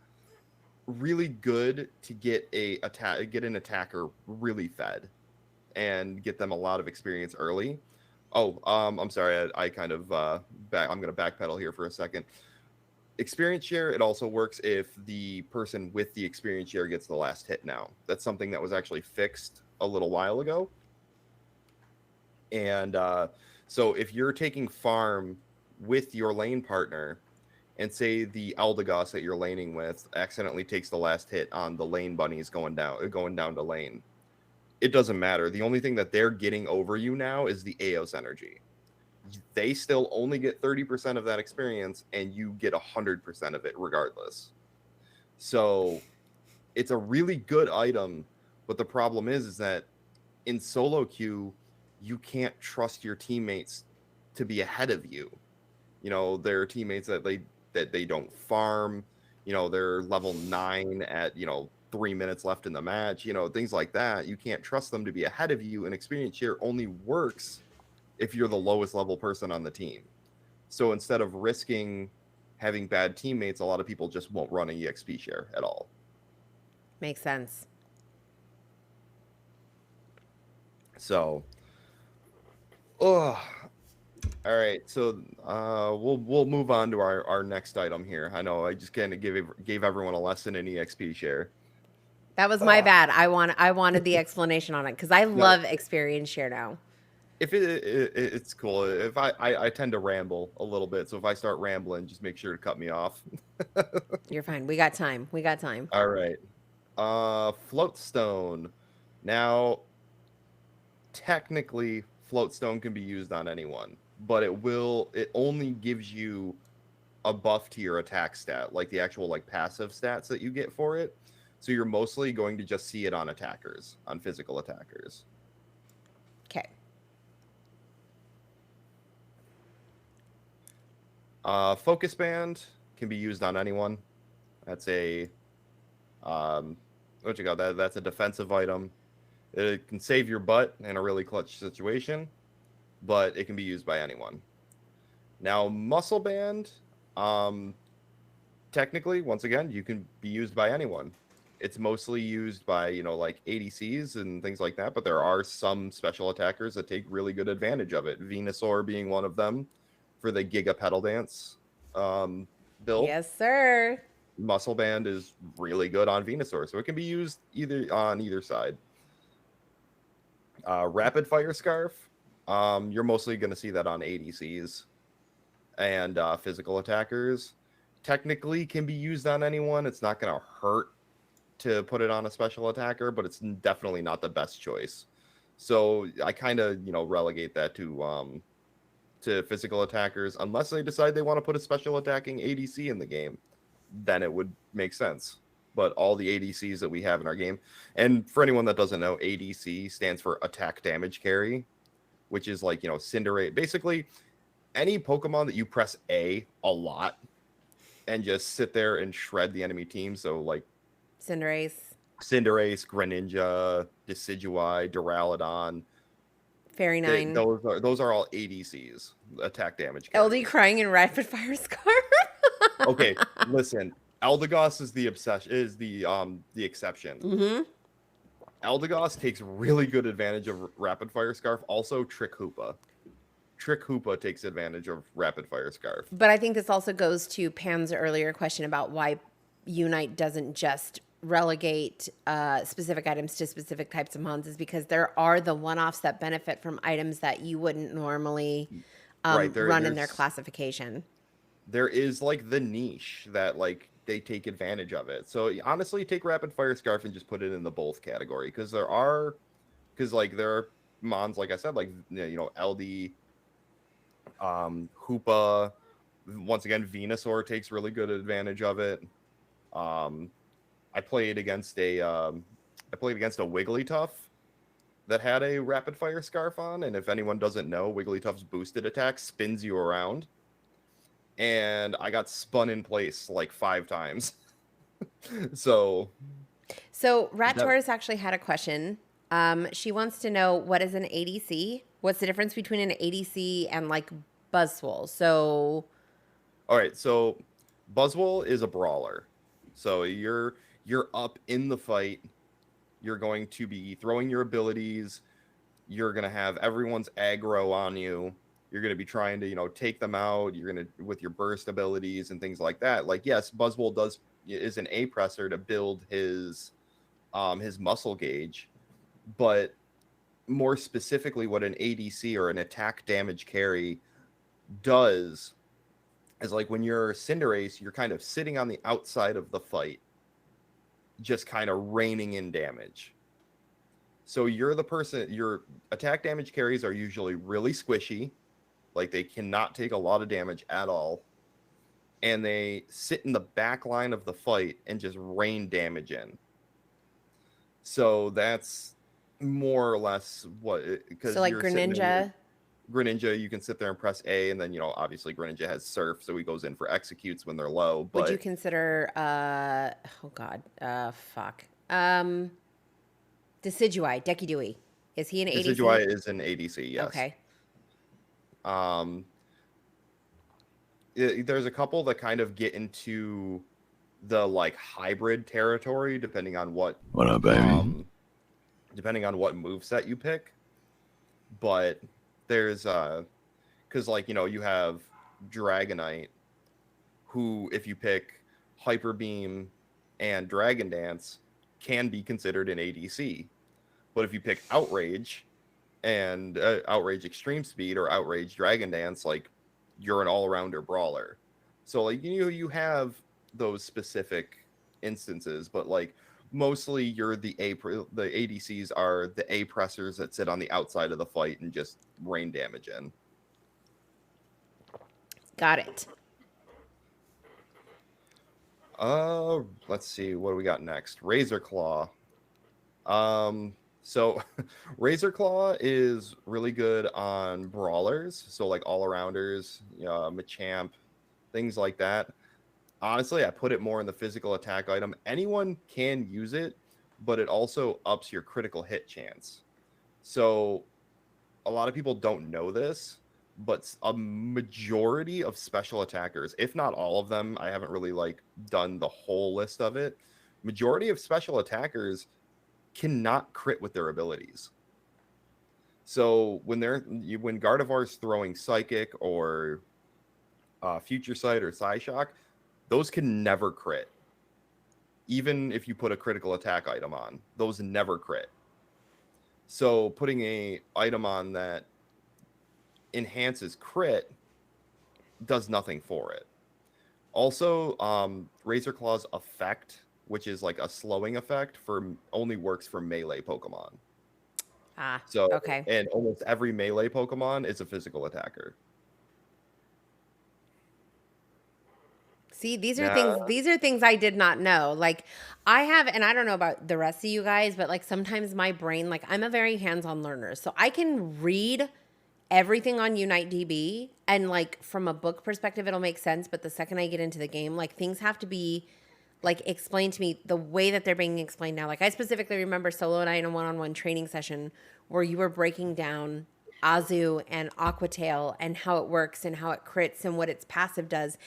S2: really good to get an attacker really fed and get them a lot of experience early. I'm sorry, I kind of I'm going to backpedal here for a second. Experience share, it also works if the person with the experience share gets the last hit now. That's something that was actually fixed a little while ago. And so if you're taking farm with your lane partner, and say the Aldegos that you're laning with accidentally takes the last hit on the lane bunnies going down to lane, it doesn't matter. The only thing that they're getting over you now is the Eos energy. They still only get 30% of that experience, and you get 100% of it regardless. So it's a really good item, but the problem is that in solo queue, you can't trust your teammates to be ahead of you. There are teammates that they don't farm, they're level 9 at 3 minutes left in the match, things like that. You can't trust them to be ahead of you, and experience share only works if you're the lowest level person on the team. So instead of risking having bad teammates, a lot of people just won't run an EXP share at all.
S1: Makes sense.
S2: So, all right. So we'll move on to our next item here. I know I just kind of gave everyone a lesson in EXP share.
S1: That was my bad. I wanted the explanation on it because I love experience share now.
S2: If it's cool. If I tend to ramble a little bit, so if I start rambling, just make sure to cut me off.
S1: You're fine. We got time.
S2: All right. Floatstone. Now, technically, floatstone can be used on anyone, but it only gives you a buff to your attack stat, like the actual like passive stats that you get for it. So you're mostly going to just see it on attackers, on physical attackers.
S1: Okay.
S2: Focus band can be used on anyone. That's a that's a defensive item. It can save your butt in a really clutch situation, but it can be used by anyone. Now, muscle band, technically, once again, you can be used by anyone. It's mostly used by, like ADCs and things like that, but there are some special attackers that take really good advantage of it. Venusaur being one of them for the Giga Pedal Dance build.
S1: Yes, sir.
S2: Muscle band is really good on Venusaur, so it can be used on either side. Rapid Fire Scarf, you're mostly going to see that on ADCs and physical attackers. Technically can be used on anyone. It's not going to hurt to put it on a special attacker, but it's definitely not the best choice. So I kind of, relegate that to physical attackers, unless they decide they want to put a special attacking ADC in the game. Then it would make sense. But all the ADCs that we have in our game, and for anyone that doesn't know, ADC stands for attack damage carry, which is like, Cinderace. Basically, any Pokemon that you press A lot and just sit there and shred the enemy team. So like
S1: Cinderace,
S2: Greninja, Decidueye, Duraludon,
S1: Fairy Nine.
S2: Those are all ADCs, attack damage
S1: LD
S2: carries.
S1: crying in Rapid Fire Scarf.
S2: Okay, listen. Eldegoss is the exception.
S1: Mm-hmm.
S2: Eldegoss takes really good advantage of Rapid Fire Scarf. Also, Trick Hoopa takes advantage of Rapid Fire Scarf.
S1: But I think this also goes to Pam's earlier question about why Unite doesn't just relegate specific items to specific types of mons, is because there are the one-offs that benefit from items that you wouldn't normally run in their classification.
S2: There is like the niche that like they take advantage of it. So honestly, take Rapid Fire Scarf and just put it in the both category, because there are mons, like I said, like LD, Hoopa. Once again, Venusaur takes really good advantage of it. I played against a Wigglytuff that had a Rapid Fire Scarf on, and if anyone doesn't know, Wigglytuff's boosted attack spins you around, and I got spun in place like 5 times. So
S1: Rat Taurus actually had a question. She wants to know, what is an ADC? What's the difference between an ADC and like Buzzwole? So,
S2: all right, so Buzzwole is a brawler. So you're up in the fight. You're going to be throwing your abilities. You're going to have everyone's aggro on you. You're going to be trying to, take them out. You're going to, with your burst abilities and things like that. Like, yes, Buzzwole is an A-presser to build his muscle gauge. But more specifically, what an ADC or an attack damage carry does is, like, when you're Cinderace, you're kind of sitting on the outside of the fight, just kind of reining in damage. So you're the person, your attack damage carries are usually really squishy. Like, they cannot take a lot of damage at all. And they sit in the back line of the fight and just rain damage in. So that's more or less what...
S1: So like Greninja?
S2: Greninja, you can sit there and press A, and then, obviously Greninja has Surf, so he goes in for executes when they're low. But
S1: would you consider, Decidueye, Decky Dewey? Is he an ADC?
S2: Decidueye is an ADC, yes.
S1: Okay.
S2: there's a couple that kind of get into the like hybrid territory, depending on what
S5: up, baby?
S2: Depending on what moveset you pick. But there's because like you have Dragonite, who if you pick Hyper Beam and Dragon Dance can be considered an ADC. But if you pick Outrage and Outrage Extreme Speed or Outrage Dragon Dance, like you're an all-rounder brawler. So like you have those specific instances, but like mostly you're the ADCs are the A pressers that sit on the outside of the fight and just rain damage in.
S1: Got it.
S2: Let's see, what do we got next? Razor Claw. So Razor Claw is really good on brawlers, so like all-arounders, Machamp, things like that. Honestly, I put it more in the physical attack item. Anyone can use it, but it also ups your critical hit chance. So a lot of people don't know this, but a majority of special attackers, if not all of them, I haven't really like done the whole list of it. Majority of special attackers cannot crit with their abilities. So when Gardevoir's throwing Psychic or Future Sight or Psyshock, those can never crit. Even if you put a critical attack item on, those never crit. So putting a item on that enhances crit does nothing for it. Also, Razor Claw's effect, which is like a slowing effect, only works for melee Pokemon. So
S1: okay.
S2: And almost every melee Pokemon is a physical attacker.
S1: See, these are things I did not know. Like I have, and I don't know about the rest of you guys, but like sometimes my brain, like I'm a very hands-on learner. So I can read everything on Unite DB and like from a book perspective, it'll make sense. But the second I get into the game, like things have to be like explained to me the way that they're being explained now. Like I specifically remember SoLow and I in a one-on-one training session where you were breaking down Azu and Aquatail and how it works and how it crits and what its passive does.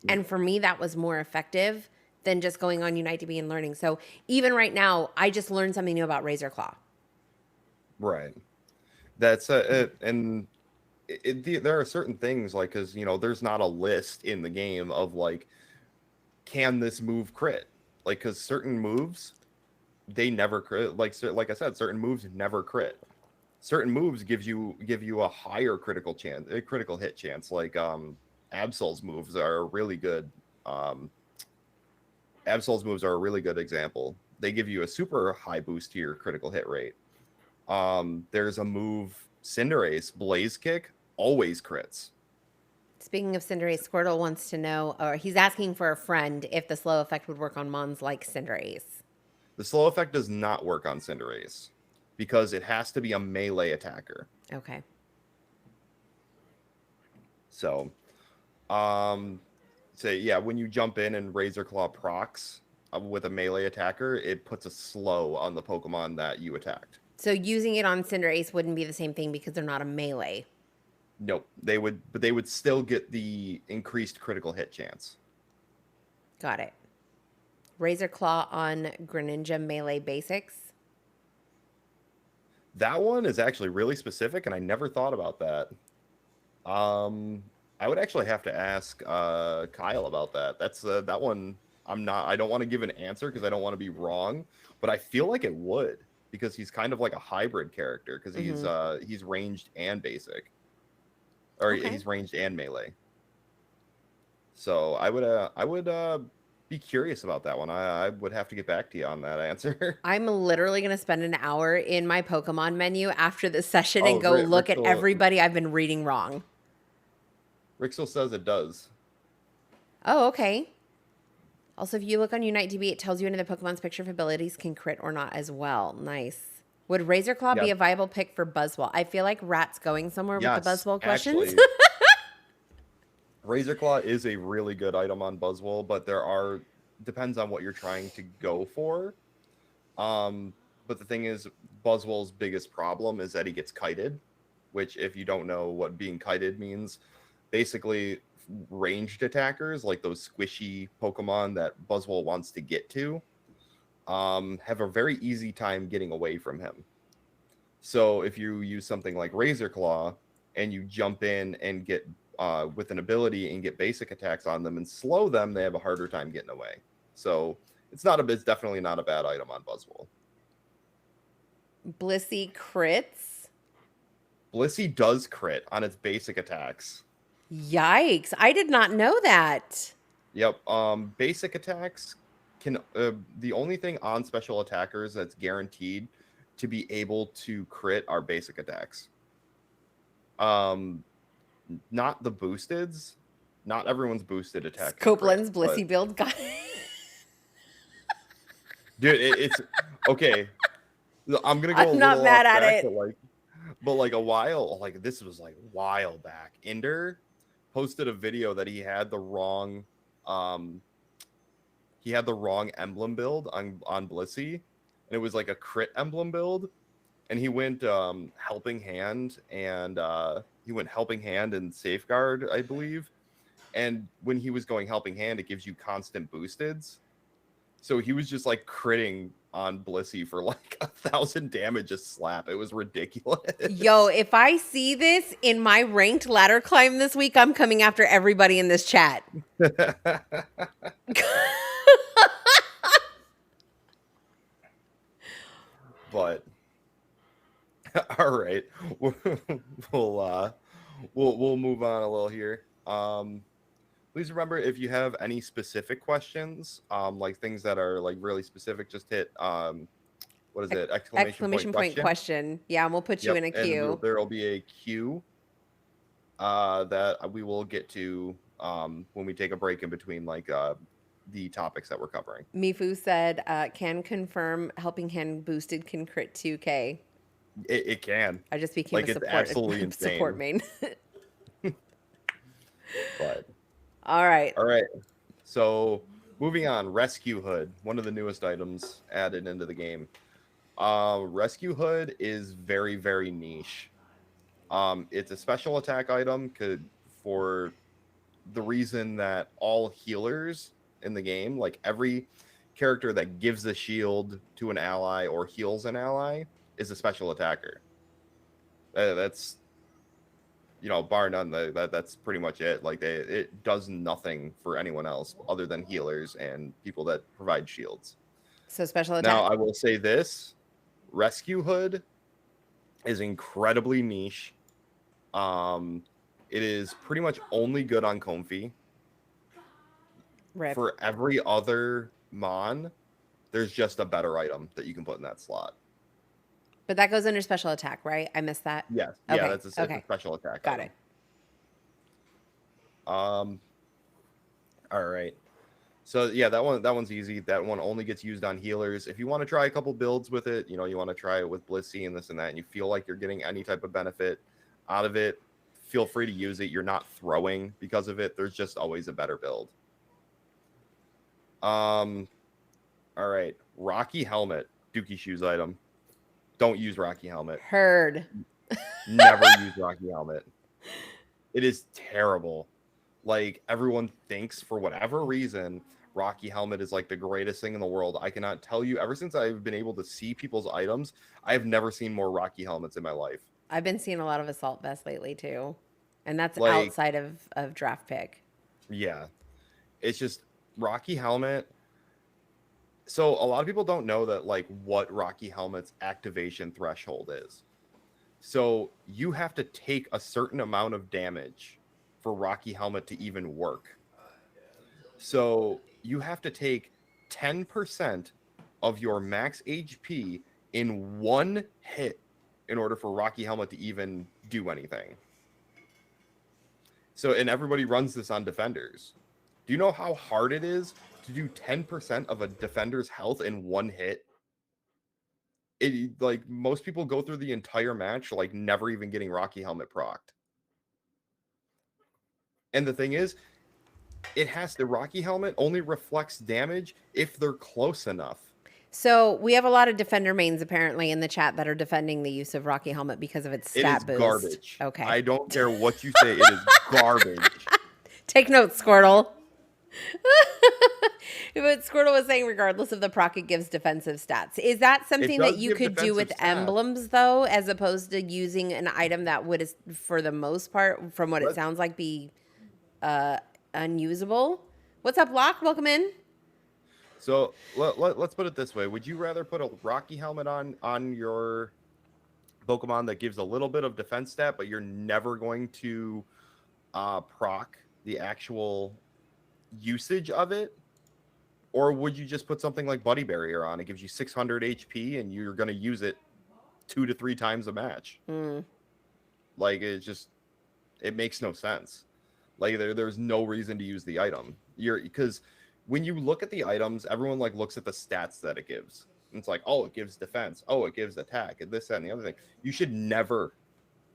S1: And for me, that was more effective than just going on Unite DB and learning. So even right now, I just learned something new about Razor Claw.
S2: Right. That's there are certain things like, because there's not a list in the game of like, can this move crit? Like, because certain moves, they never crit. Like I said, certain moves never crit. Certain moves give you a higher critical hit chance. Like Absol's moves are a really good. Absol's moves are a really good example. They give you a super high boost to your critical hit rate. There's a move, Cinderace Blaze Kick, always crits.
S1: Speaking of Cinderace, Squirtle wants to know, or he's asking for a friend if the slow effect would work on Mons like Cinderace.
S2: The slow effect does not work on Cinderace because it has to be a melee attacker.
S1: Okay.
S2: So, when you jump in and Razor Claw procs with a melee attacker, it puts a slow on the Pokemon that you attacked.
S1: So using it on Cinderace wouldn't be the same thing because they're not a melee.
S2: Nope, they would still get the increased critical hit chance.
S1: Got it. Razor Claw on Greninja melee basics.
S2: That one is actually really specific, and I never thought about that. I would actually have to ask Kyle about that. That's that one. I don't want to give an answer because I don't want to be wrong, but I feel like it would because he's kind of like a hybrid character because he's ranged and basic, or he's ranged and melee. So I would be curious about that one. I would have to get back to you on that answer.
S1: I'm literally going to spend an hour in my Pokemon menu after this session and go look at everybody I've been reading wrong.
S2: Rixel says it does.
S1: Oh, okay. Also, if you look on Unite DB, it tells you any of the Pokemon's picture of abilities can crit or not as well. Nice. Would Razor Claw be a viable pick for Buzzwole? I feel like Rat's going somewhere with the Buzzwole questions.
S2: Razor Claw is a really good item on Buzzwole, but depends on what you're trying to go for. But the thing is, Buzzwole's biggest problem is that he gets kited, which if you don't know what being kited means, basically ranged attackers, like those squishy Pokemon that Buzzwole wants to get to, have a very easy time getting away from him. So if you use something like Razor Claw and you jump in and get with an ability and get basic attacks on them and slow them, they have a harder time getting away. So it's definitely not a bad item on Buzzwole.
S1: Blissey crits.
S2: Blissey does crit on its basic attacks.
S1: Yikes! I did not know that.
S2: Yep. Basic attacks can the only thing on special attackers that's guaranteed to be able to crit are basic attacks. Not the boosteds. Not everyone's boosted attack.
S1: Copeland's Blissey build got
S2: dude, it's okay. I'm gonna go.
S1: I'm not mad at it.
S2: But like a while, like this was like a while back. Ender posted a video that he had the wrong emblem build on Blissey, and it was like a crit emblem build, and he went helping hand and safeguard, I believe. And when he was going helping hand, it gives you constant boosteds. So he was just like critting on Blissey for like 1,000 damage a slap. It was ridiculous.
S1: Yo, if I see this in my ranked ladder climb this week, I'm coming after everybody in this chat.
S2: But all right, we'll move on a little here. Please remember, if you have any specific questions, like things that are like really specific, just hit what is it?
S1: Exclamation point question. Yeah, and we'll put you in a queue.
S2: And there'll be a queue that we will get to when we take a break in between like the topics that we're covering.
S1: Mifu said, can confirm helping hand boosted can crit 2K.
S2: It can.
S1: I just became a support main.
S2: But
S1: all right.
S2: So moving on, Rescue Hood, one of the newest items added into the game. Rescue Hood is very, very niche. It's a special attack item for the reason that all healers in the game, like every character that gives a shield to an ally or heals an ally, is a special attacker. That's, bar none. That's pretty much it. Like it does nothing for anyone else other than healers and people that provide shields.
S1: So special attack.
S2: Now I will say this: Rescue Hood is incredibly niche. It is pretty much only good on Comfy.
S1: Rip.
S2: For every other Mon, there's just a better item that you can put in that slot.
S1: But that goes under special attack, right? I missed that.
S2: Yes.
S1: Okay.
S2: Yeah, that's a special attack.
S1: Got it.
S2: All right. So yeah, that one's easy. That one only gets used on healers. If you want to try a couple builds with it, you want to try it with Blissey and this and that, and you feel like you're getting any type of benefit out of it, feel free to use it. You're not throwing because of it. There's just always a better build. All right. Rocky Helmet, Dookie Shoes item. Don't use Rocky Helmet.
S1: Heard.
S2: Never use Rocky Helmet. It is terrible. Like, everyone thinks, for whatever reason, Rocky Helmet is like the greatest thing in the world. I cannot tell you, ever since I've been able to see people's items, I have never seen more Rocky Helmets in my life.
S1: I've been seeing a lot of Assault Vests lately, too. And that's outside of draft pick.
S2: Yeah. It's just Rocky Helmet. So a lot of people don't know that, like, what Rocky Helmet's activation threshold is. So you have to take a certain amount of damage for Rocky Helmet to even work. So you have to take 10% of your max HP in one hit in order for Rocky Helmet to even do anything. So, and everybody runs this on defenders. Do you know how hard it is to do 10% of a defender's health in one hit? It, like, most people go through the entire match like never even getting Rocky Helmet procced. And the thing is, the Rocky Helmet only reflects damage if they're close enough.
S1: So we have a lot of defender mains apparently in the chat that are defending the use of Rocky Helmet because of its stat boost.
S2: It is garbage.
S1: Okay.
S2: I don't care what you say. It is garbage.
S1: Take notes, Squirtle. But Squirtle was saying, regardless of the proc, it gives defensive stats. Is that something that
S2: does
S1: you
S2: give
S1: could do with
S2: defensive stats.
S1: emblems, though, as opposed to using an item that would, for the most part, from what it sounds like, be unusable? What's up, Locke? Welcome in.
S2: So let's put it this way. Would you rather put a Rocky helmet on your Pokemon that gives a little bit of defense stat, but you're never going to proc the actual usage of it? Or would you just put something like Buddy Barrier on? It gives you 600 HP and you're going to use it 2 to 3 times a match. Like, it makes no sense. Like, there's no reason to use the item. Because when you look at the items, everyone like looks at the stats that it gives. And it's like, oh, it gives defense. Oh, it gives attack, and this, that, and the other thing. You should never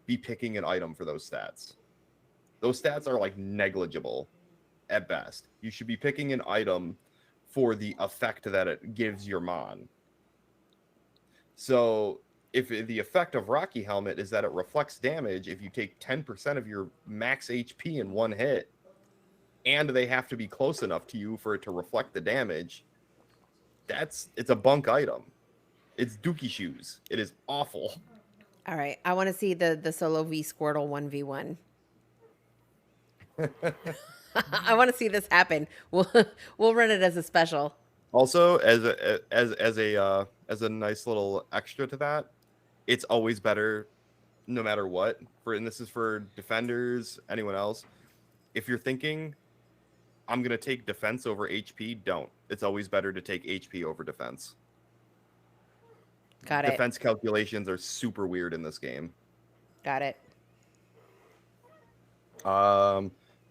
S2: be picking an item for those stats. Those stats are like negligible at best. You should be picking an item for the effect that it gives your mon. So if the effect of Rocky Helmet is that it reflects damage if you take 10% of your max HP in one hit, and they have to be close enough to you for it to reflect the damage, it's a bunk item. It's Dookie Shoes. It is awful.
S1: All right. I want to see the SoLow v Squirtle 1v1. I want to see this happen. We'll run it as a special.
S2: Also, as a nice little extra to that, it's always better, no matter what. And this is for defenders, anyone else. If you're thinking, I'm gonna take defense over HP, don't. It's always better to take HP over defense.
S1: Got it.
S2: Defense calculations are super weird in this game.
S1: Got it.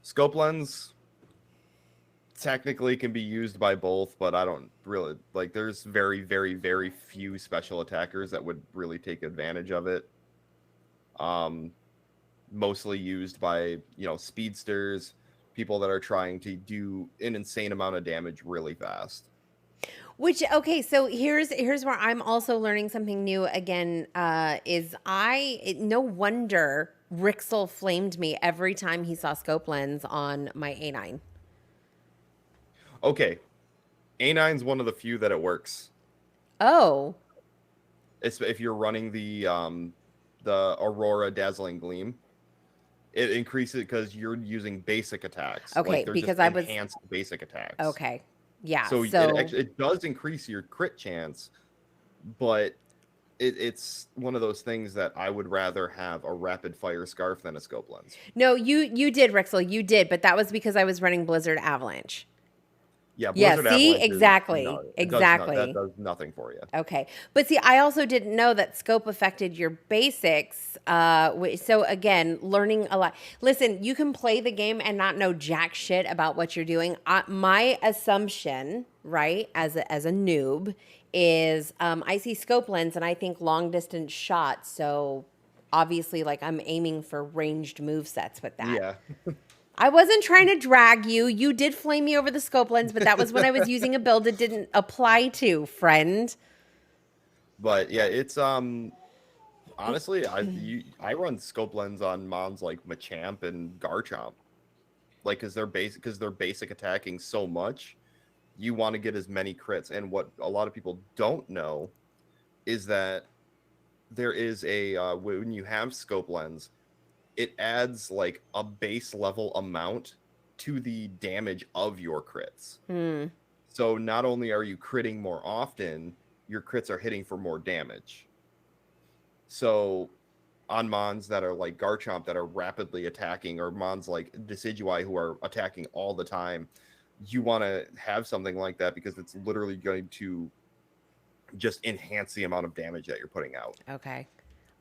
S2: Scope lens technically can be used by both, but I don't really like. There's very, very, very few special attackers that would really take advantage of it. Mostly used by, speedsters, people that are trying to do an insane amount of damage really fast.
S1: So here's where I'm also learning something new again. No wonder Rixel flamed me every time he saw scope lens on my A9.
S2: Okay, A9's one of the few that it works.
S1: Oh.
S2: If you're running the Aurora Dazzling Gleam, it increases because you're using basic attacks.
S1: Okay, because I was
S2: enhanced basic attacks.
S1: Okay, yeah.
S2: So it does increase your crit chance, but it's one of those things that I would rather have a rapid fire scarf than a scope lens.
S1: No, you did, Rixel, you did, but that was because I was running Blizzard Avalanche.
S2: Yeah, Blizzard Avalanche
S1: exactly.
S2: That does nothing for you.
S1: Okay. But see, I also didn't know that scope affected your basics. So again, learning a lot. Listen, you can play the game and not know jack shit about what you're doing. My assumption, right, as a noob, is I see scope lens and I think long distance shot. So obviously, like, I'm aiming for ranged move sets with that.
S2: Yeah.
S1: I wasn't trying to drag you. You did flame me over the scope lens, but that was when I was using a build it didn't apply to, friend.
S2: But yeah, it's honestly, I run scope lens on mons like Machamp and Garchomp, like because they're basic attacking so much. You want to get as many crits, and what a lot of people don't know is that there is when you have scope lens, it adds like a base level amount to the damage of your crits. So not only are you critting more often, your crits are hitting for more damage. So on mons that are like Garchomp that are rapidly attacking, or mons like Decidueye who are attacking all the time, you want to have something like that because it's literally going to just enhance the amount of damage that you're putting out.
S1: Okay.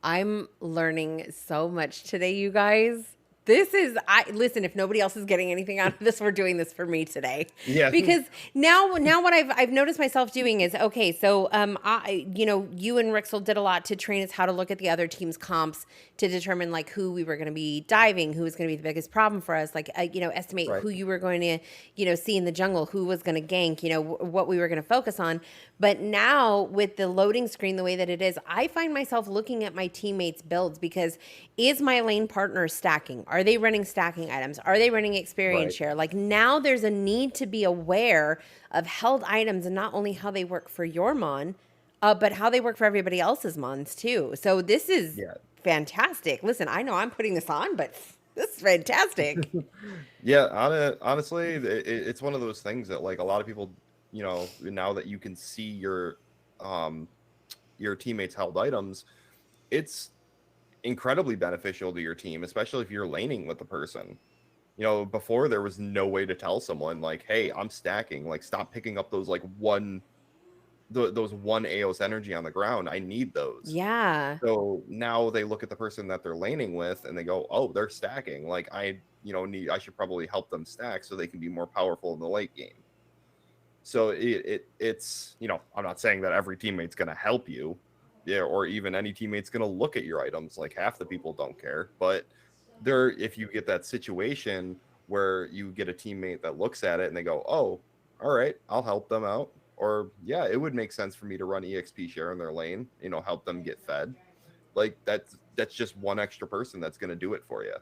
S1: I'm learning so much today, you guys. Listen, if nobody else is getting anything out of this, we're doing this for me today.
S2: Yeah.
S1: Because now what I've noticed myself doing is, okay, so you and Rixel did a lot to train us how to look at the other team's comps to determine like who we were going to be diving, who was going to be the biggest problem for us, like estimate who you were going to see in the jungle, who was going to gank, what we were going to focus on. But now with the loading screen the way that it is, I find myself looking at my teammates' builds because is my lane partner stacking? Are they running stacking items? Are they running experience share? Like now there's a need to be aware of held items and not only how they work for your mon, but how they work for everybody else's mons too. So this is fantastic. Listen, I know I'm putting this on, but this is fantastic.
S2: Yeah, honestly, it's one of those things that like a lot of people, you know, now that you can see your teammates' held items, it's incredibly beneficial to your team, especially if you're laning with the person. You know, before there was no way to tell someone like, "Hey, I'm stacking. Like, stop picking up those like those one AOS energy on the ground. I need those."
S1: Yeah.
S2: So now they look at the person that they're laning with and they go, "Oh, they're stacking. Like, I should probably help them stack so they can be more powerful in the late game." So it's, you know, I'm not saying that every teammate's going to help you, or even any teammate's going to look at your items. Like half the people don't care, but if you get that situation where you get a teammate that looks at it and they go, "Oh, all right, I'll help them out," or "Yeah, it would make sense for me to run EXP share in their lane, you know, help them get fed." Like that's just one extra person that's going to do it for you.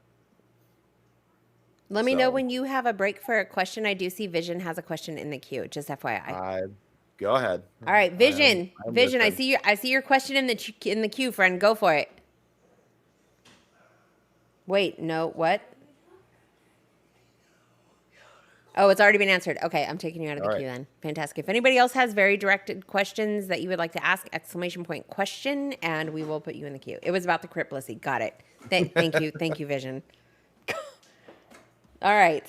S1: Let me know when you have a break for a question. I do see Vision has a question in the queue, just FYI.
S2: Go ahead.
S1: All right, Vision.
S2: I'm
S1: Vision,
S2: listening.
S1: I see your question in the queue, friend. Go for it. Wait, no, what? Oh, it's already been answered. Okay, I'm taking you out of the queue then. Fantastic. If anybody else has very directed questions that you would like to ask, !question, and we will put you in the queue. It was about the Crypt Blissey. Got it. Thank you. Thank you, Vision. All right.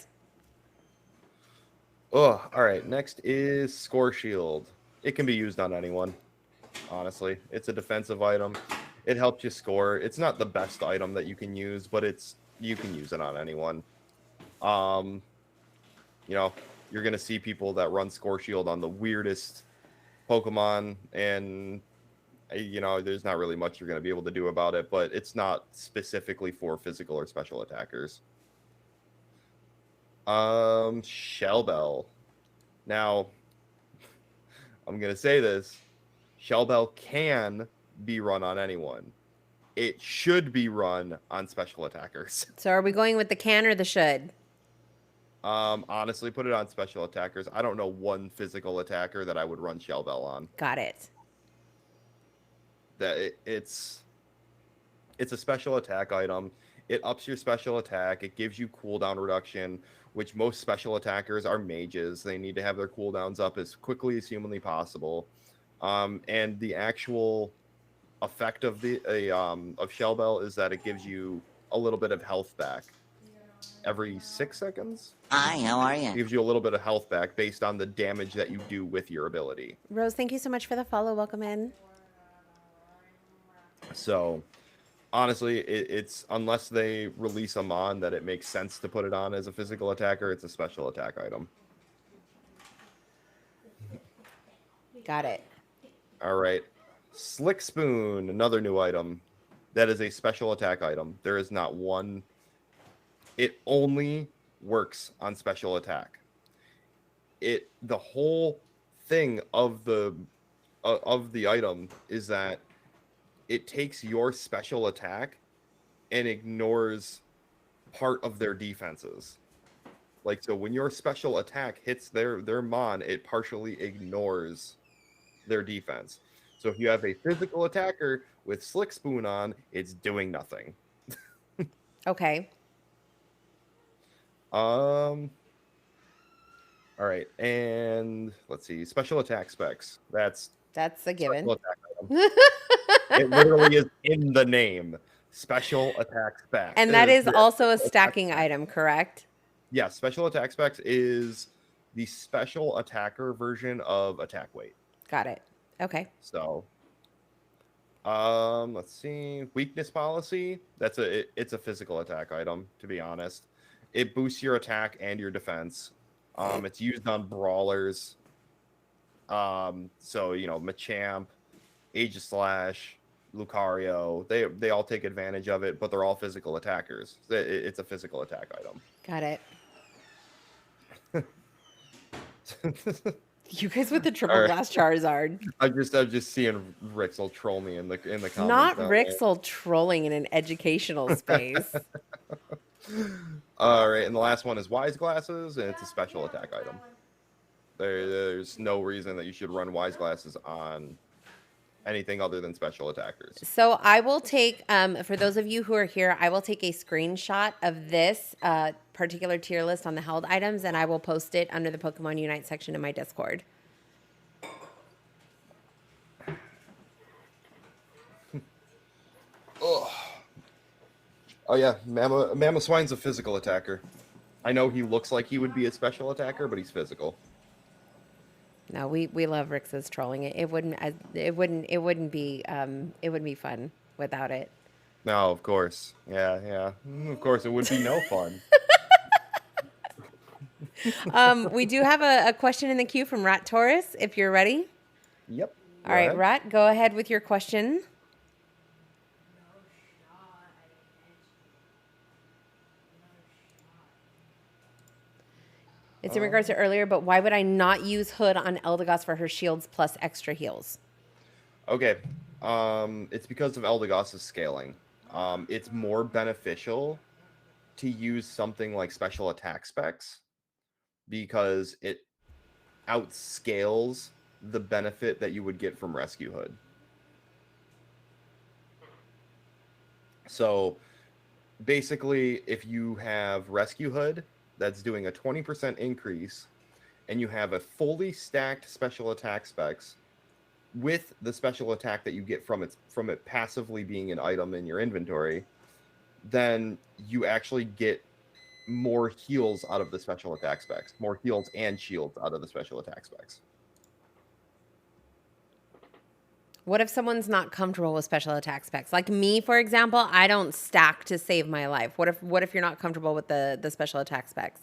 S2: Oh, all right. Next is Score Shield. It can be used on anyone, honestly. It's a defensive item. It helps you score. It's not the best item that you can use, but you can use it on anyone. You know, you're going to see people that run Score Shield on the weirdest Pokemon, and, you know, there's not really much you're going to be able to do about it, but it's not specifically for physical or special attackers. Shell Bell. Now, I'm going to say this. Shell Bell can be run on anyone. It should be run on special attackers.
S1: So are we going with the can or the should?
S2: Honestly, put it on special attackers. I don't know one physical attacker that I would run Shell Bell on.
S1: Got it.
S2: It's a special attack item. It ups your special attack. It gives you cooldown reduction, which most special attackers are mages. They need to have their cooldowns up as quickly as humanly possible. And the actual effect of of Shell Bell is that it gives you a little bit of health back every 6 seconds.
S5: Hi, how are you?
S2: It gives you a little bit of health back based on the damage that you do with your ability.
S1: Rose, thank you so much for the follow. Welcome in.
S2: So, honestly, it's unless they release a mon that it makes sense to put it on as a physical attacker, it's a special attack item.
S1: Got it.
S2: All right. Slick Spoon, another new item. That is a special attack item. There is not one. It only works on special attack. The whole thing of the item is that it takes your special attack and ignores part of their defenses. Like, so when your special attack hits their mon, it partially ignores their defense. So if you have a physical attacker with Slick Spoon on, it's doing nothing.
S1: Okay.
S2: All right, and let's see, special attack specs. That's
S1: a given.
S2: It literally is in the name. Special attack specs.
S1: And that is also a stacking item, correct?
S2: Yeah, special attack specs is the special attacker version of attack weight.
S1: Got it. Okay.
S2: So, let's see. Weakness policy. It's a physical attack item, to be honest. It boosts your attack and your defense. It's used on brawlers. So, you know, Machamp, Aegislash, Lucario, they all take advantage of it, but they're all physical attackers. It's a physical attack item.
S1: Got it. You guys with the triple blast Charizard.
S2: I'm just seeing Rixel troll me in the comments.
S1: Not Rixel trolling in an educational space.
S2: All right, and the last one is Wise Glasses, and it's a special attack item. There's no reason that you should run Wise Glasses on anything other than special attackers.
S1: So I will take, for those of you who are here, I will take a screenshot of this particular tier list on the held items, and I will post it under the Pokemon Unite section in my Discord.
S2: Oh yeah, Mamoswine's a physical attacker. I know he looks like he would be a special attacker, but he's physical.
S1: No, we love Rix's trolling. It wouldn't be fun without it.
S2: No, of course. Yeah. Of course, it would be no fun.
S1: We do have a question in the queue from Rat Taurus, if you're ready.
S2: Yep.
S1: All right, Rat, go ahead with your question. It's in regards to earlier, but why would I not use Hood on Eldegoss for her shields plus extra heals?
S2: Okay. It's because of Eldegoss's scaling. It's more beneficial to use something like special attack specs because it outscales the benefit that you would get from Rescue Hood. So basically, if you have Rescue Hood that's doing a 20% increase and you have a fully stacked special attack specs with the special attack that you get from it passively being an item in your inventory, then you actually get more heals out of the special attack specs, more heals and shields out of the special attack specs.
S1: What if someone's not comfortable with special attack specs? Like me, for example, I don't stack to save my life. What if you're not comfortable with the special attack specs?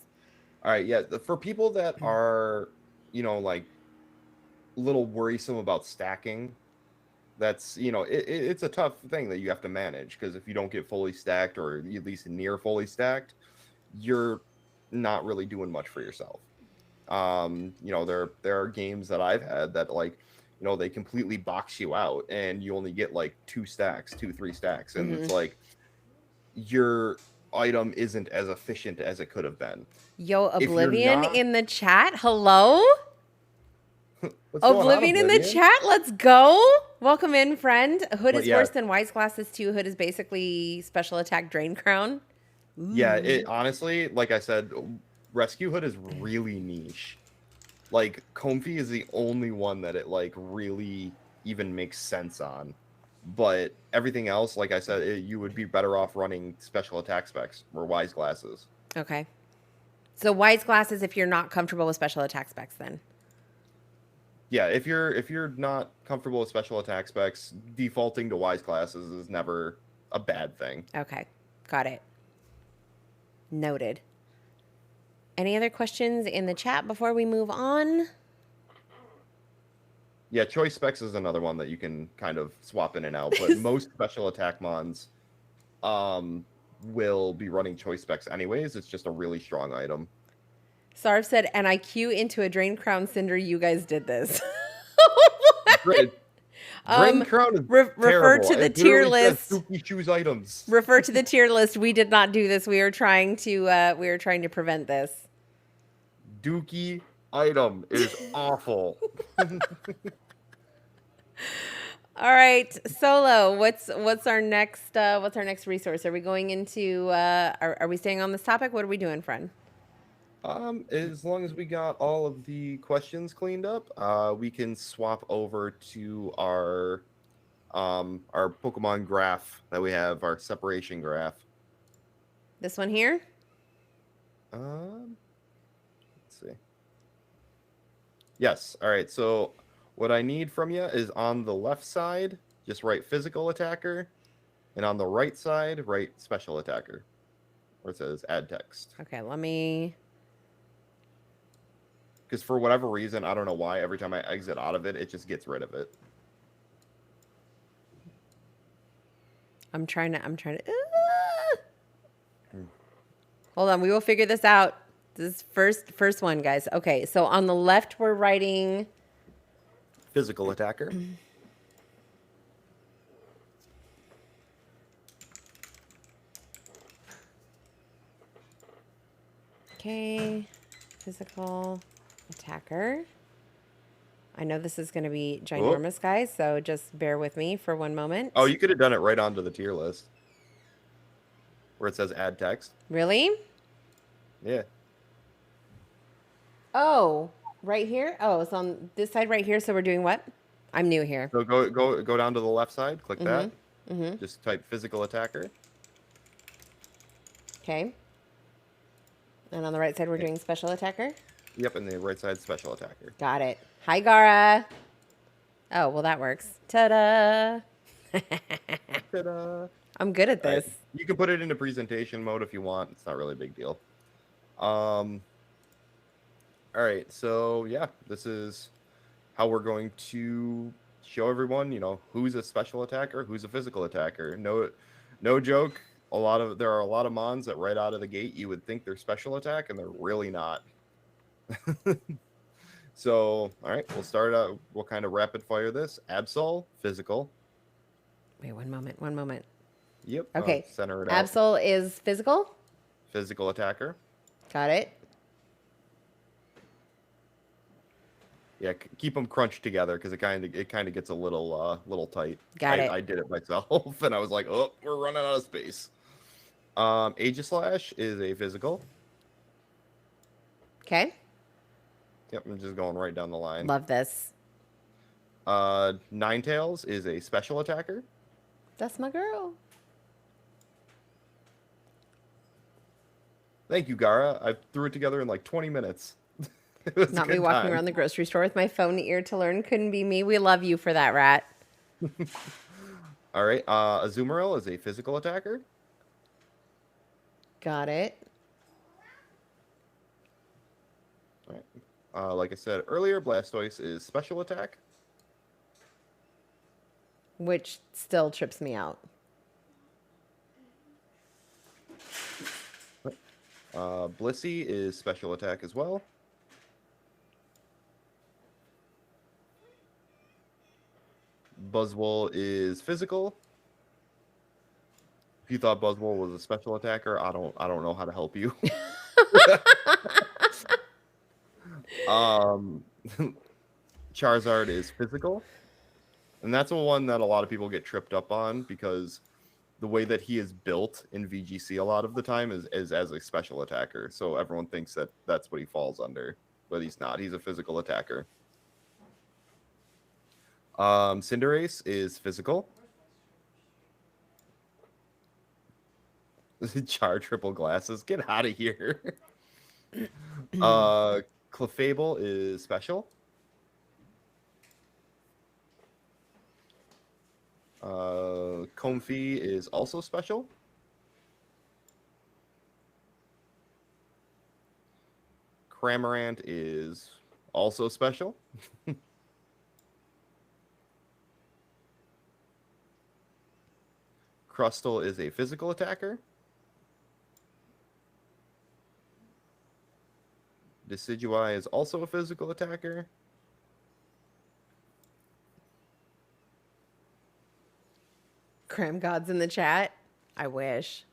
S2: All right, yeah, for people that are, like a little worrisome about stacking, that's, it's a tough thing that you have to manage because if you don't get fully stacked or at least near fully stacked, you're not really doing much for yourself. There are games that I've had that they completely box you out and you only get like 3 stacks. And it's like your item isn't as efficient as it could have been.
S1: Yo, Oblivion in the chat. Hello? Oblivion in the chat. Let's go. Welcome in, friend. Hood is worse than Wise Glasses too. Hood is basically special attack Drain Crown. Ooh.
S2: Yeah, it honestly, like I said, Rescue Hood is really niche. Like, Comfy is the only one that it, really even makes sense on. But everything else, like I said, you would be better off running special attack specs or Wise Glasses.
S1: Okay. So Wise Glasses if you're not comfortable with special attack specs then.
S2: Yeah, if you're not comfortable with special attack specs, defaulting to Wise Glasses is never a bad thing.
S1: Okay. Got it. Noted. Any other questions in the chat before we move on?
S2: Yeah, choice specs is another one that you can kind of swap in and out, but most special attack mons will be running choice specs anyways. It's just a really strong item.
S1: Sarv said, and I queue into a Drain Crown Cinder. You guys did this.
S2: Drain Crown is
S1: refer to the tier list.
S2: Dookie Shoes items.
S1: Refer to the tier list. We did not do this. We are trying to prevent this.
S2: Dookie item is awful.
S1: All right, SoLow. What's our next resource? Are we going into? Are we staying on this topic? What are we doing, friend?
S2: As long as we got all of the questions cleaned up, we can swap over to our Pokemon graph that we have, our separation graph.
S1: This one here?
S2: Let's see. Yes. All right. So what I need from you is on the left side, just write physical attacker, and on the right side, write special attacker, where it says add text.
S1: Okay, let me.
S2: Because for whatever reason, I don't know why, every time I exit out of it, it just gets rid of it.
S1: I'm trying to. Hold on, we will figure this out. This is first one, guys. Okay, so on the left, we're writing
S2: physical attacker.
S1: Okay. Physical attacker. I know this is going to be ginormous, guys, so just bear with me for one moment.
S2: Oh, you could have done it right onto the tier list where it says add text.
S1: Really?
S2: Yeah.
S1: Oh, right here? Oh, it's on this side right here, so we're doing what? I'm new here.
S2: So go down to the left side, click that.
S1: Mm-hmm.
S2: Just type physical attacker.
S1: Okay. And on the right side, we're doing special attacker?
S2: Yep, and the right side, special attacker.
S1: Got it. Hi, Gara. Oh, well, that works. Ta-da.
S2: Ta-da.
S1: I'm good at this.
S2: Right. You can put it into presentation mode if you want. It's not really a big deal. All right, so yeah, this is how we're going to show everyone, who's a special attacker, who's a physical attacker. No joke. There are a lot of mons that right out of the gate you would think they're special attack, and they're really not. So, all right, we'll start out. We'll kind of rapid fire this. Absol, physical.
S1: Wait, one moment.
S2: Yep.
S1: Okay.
S2: Center it out.
S1: Absol is physical?
S2: Physical attacker.
S1: Got it.
S2: Yeah, keep them crunched together because it kind of gets a little tight.
S1: Got it.
S2: I did it myself, and I was like, oh, we're running out of space. Aegislash is a physical.
S1: Okay.
S2: Yep, I'm just going right down the line.
S1: Love this.
S2: Ninetales is a special attacker.
S1: That's my girl.
S2: Thank you, Gara. I threw it together in like 20 minutes.
S1: Not me walking around the grocery store with my phone ear to learn. Couldn't be me. We love you for that, Rat.
S2: All right. Azumarill is a physical attacker.
S1: Got it.
S2: All right. Like I said earlier, Blastoise is special attack.
S1: Which still trips me out.
S2: Blissey is special attack as well. Buzzwole is physical. If you thought Buzzwole was a special attacker, I don't know how to help you. Charizard is physical. And that's the one that a lot of people get tripped up on because the way that he is built in VGC a lot of the time is as a special attacker. So everyone thinks that that's what he falls under, but he's not. He's a physical attacker. Cinderace is physical. Char triple glasses. Get out of here. Clefable is special. Comfey is also special. Cramorant is also special. Crustle is a physical attacker. Decidueye is also a physical attacker.
S1: Cram God's in the chat. I wish.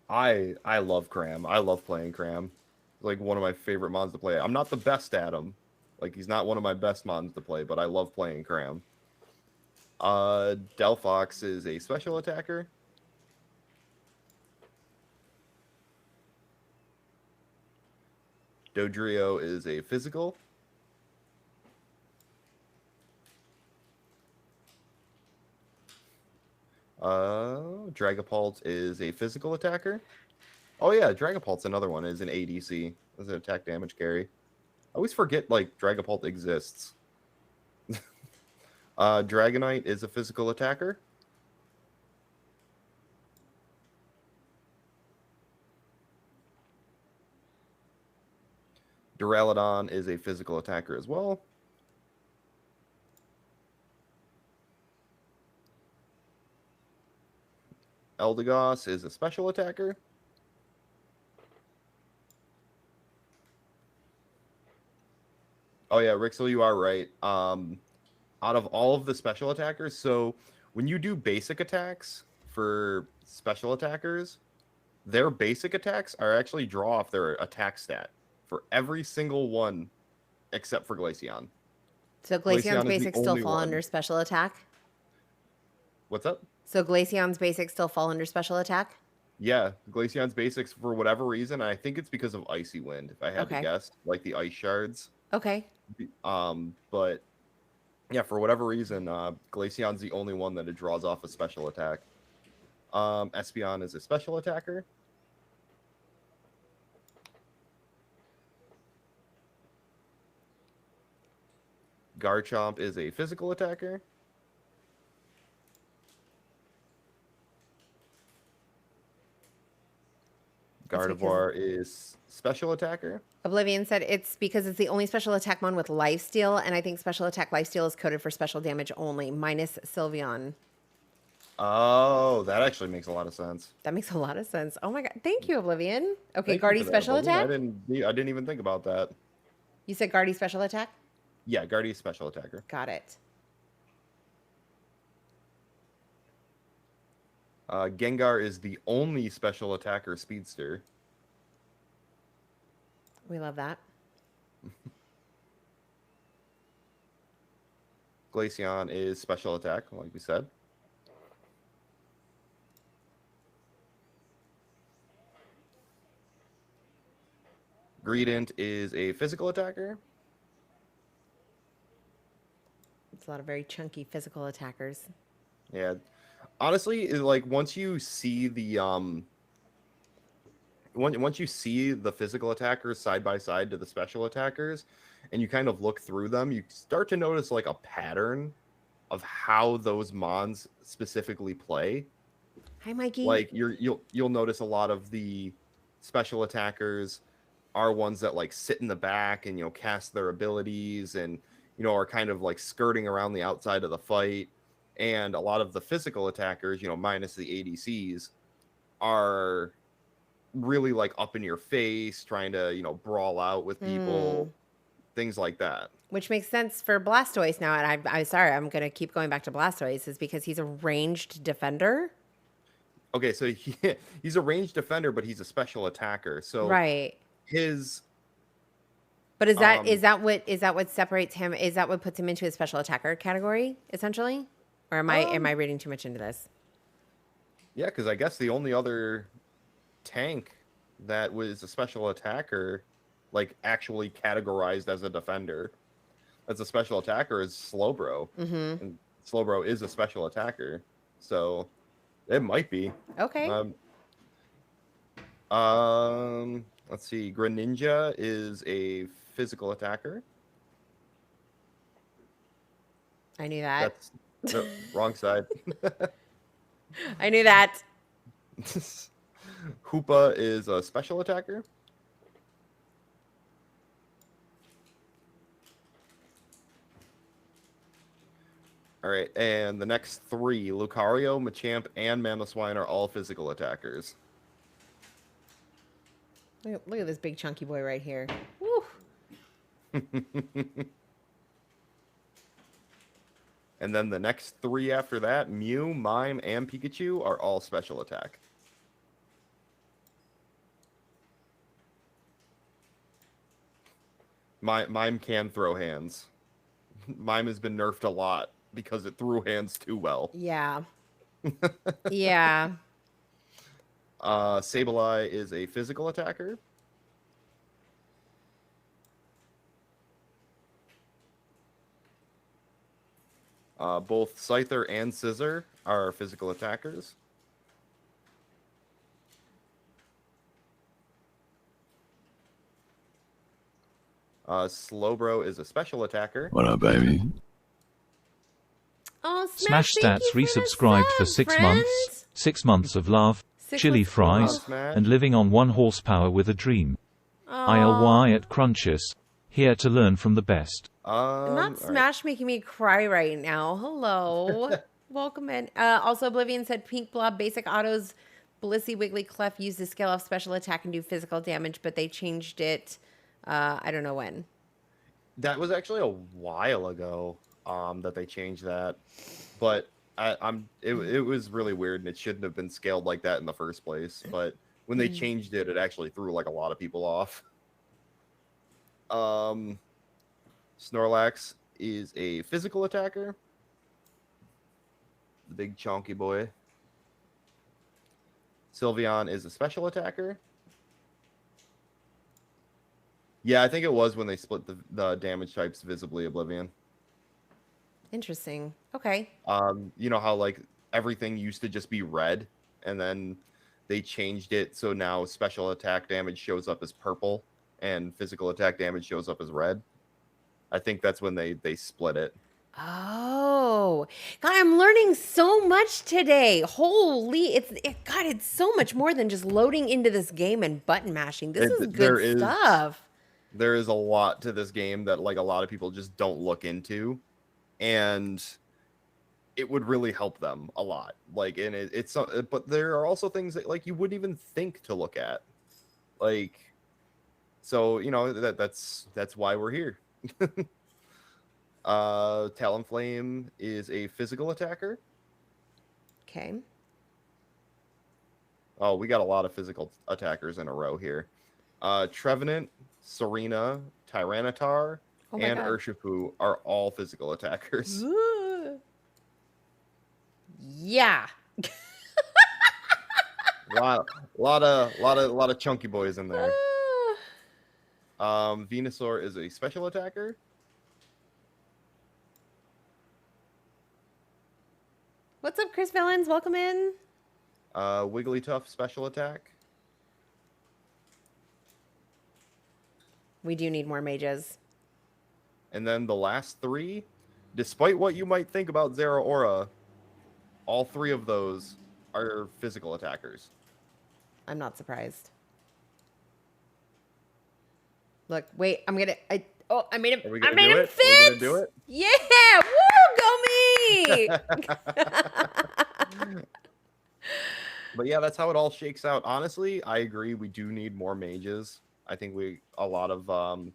S2: I love Cram. I love playing Cram. Like one of my favorite mons to play. I'm not the best at him. Like he's not one of my best mons to play, but I love playing Cram. Delphox is a special attacker. Dodrio is a physical. Dragapult is a physical attacker. Oh yeah, Dragapult's another one. Is an ADC. Is an attack damage carry. I always forget like Dragapult exists. Dragonite is a physical attacker. Duraludon is a physical attacker as well. Eldegoss is a special attacker. Oh yeah, Rixel, you are right. Out of all of the special attackers, so when you do basic attacks for special attackers, their basic attacks are actually draw off their attack stat. for every single one except for Glaceon.
S1: So Glaceon's basics still fall under special attack?
S2: What's up?
S1: So Glaceon's basics still fall under special attack?
S2: Yeah, Glaceon's basics, for whatever reason, I think it's because of Icy Wind, if I had to guess, like the ice shards.
S1: Okay.
S2: But yeah, for whatever reason, Glaceon's the only one that it draws off a special attack. Espeon is a special attacker. Garchomp is a physical attacker. Gardevoir is special attacker.
S1: Oblivion said it's because it's the only special attack mon with lifesteal, and I think special attack lifesteal is coded for special damage only, minus Sylveon.
S2: Oh, that actually makes a lot of sense.
S1: That makes a lot of sense. Oh my god. Thank you, Oblivion. Okay, Guardy special attack?
S2: I didn't even think about that.
S1: You said Guardy special attack?
S2: Yeah, Guardy special attacker.
S1: Got it.
S2: Gengar is the only special attacker speedster.
S1: We love that.
S2: Glaceon is special attack, like we said. Greedent is a physical attacker.
S1: It's a lot of very chunky physical attackers.
S2: Yeah. Honestly, like once you see the once you see the physical attackers side by side to the special attackers, and you kind of look through them, you start to notice like a pattern of how those mons specifically play.
S1: Hi, Mikey.
S2: Like you'll notice a lot of the special attackers are ones that like sit in the back and cast their abilities and are kind of like skirting around the outside of the fight. And a lot of the physical attackers, minus the ADCs, are really like up in your face, trying to, brawl out with people, things like that.
S1: Which makes sense for Blastoise now. And I'm sorry, I'm going to keep going back to Blastoise, is because he's a ranged defender.
S2: Okay, so he's a ranged defender, but he's a special attacker. So
S1: right. But is that what separates him? Is that what puts him into a special attacker category, essentially? Or am I reading too much into this?
S2: Yeah, because I guess the only other tank that was a special attacker, like actually categorized as a defender, as a special attacker, is Slowbro. Mm-hmm. And Slowbro is a special attacker, so it might be.
S1: Okay.
S2: Let's see. Greninja is a physical attacker.
S1: I knew that.
S2: No, wrong side.
S1: I knew that.
S2: Hoopa is a special attacker. All right, and the next three, Lucario, Machamp, and Mamoswine, are all physical attackers.
S1: Look at this big chunky boy right here. Woo.
S2: And then the next three after that, Mew, Mime, and Pikachu, are all special attack. Mime can throw hands. Mime has been nerfed a lot because it threw hands too well.
S1: Yeah. Yeah.
S2: Sableye is a physical attacker. Both Scyther and Scizor are physical attackers. Slowbro is a special attacker.
S5: What up, baby?
S1: Oh,
S4: Smash Stats resubscribed for 6 months. 6 months of love, chili fries, and living on 1 horsepower with a dream. ILY at Crunches. Here to learn from the best.
S1: Not Smash making me cry right now. Hello. Welcome in. Also, Oblivion said Pink Blob basic autos, Blissey, Wiggly, Clef use the scale off special attack and do physical damage, but they changed it. I don't know when.
S2: That was actually a while ago that they changed that. But it was really weird, and it shouldn't have been scaled like that in the first place. But when they changed it, it actually threw like a lot of people off. Snorlax is a physical attacker. The big chonky boy. Sylveon is a special attacker. Yeah, I think it was when they split the damage types visibly Oblivion.
S1: Interesting. Okay.
S2: You know how like everything used to just be red, and then they changed it so now special attack damage shows up as purple and physical attack damage shows up as red. I think that's when they split it.
S1: Oh, God, I'm learning so much today. Holy, it's so much more than just loading into this game and button mashing. This is good stuff.
S2: There is a lot to this game that like a lot of people just don't look into, and it would really help them a lot. Like, and it's but there are also things that like you wouldn't even think to look at, like, so you know that's why we're here. Talonflame is a physical attacker.
S1: Okay.
S2: Oh, we got a lot of physical attackers in a row here. Trevenant, Serena, Tyranitar, and Urshifu are all physical attackers.
S1: Yeah.
S2: lot of chunky boys in there. Venusaur is a special attacker.
S1: What's up, Chris Villains? Welcome in.
S2: Wigglytuff special attack.
S1: We do need more mages.
S2: And then the last three, despite what you might think about Zeraora, all three of those are physical attackers.
S1: I'm not surprised. Look, wait, I made him. I made him fit.
S2: Are we gonna do it?
S1: Yeah, woo, go me.
S2: But yeah, that's how it all shakes out. Honestly, I agree. We do need more mages. I think a lot of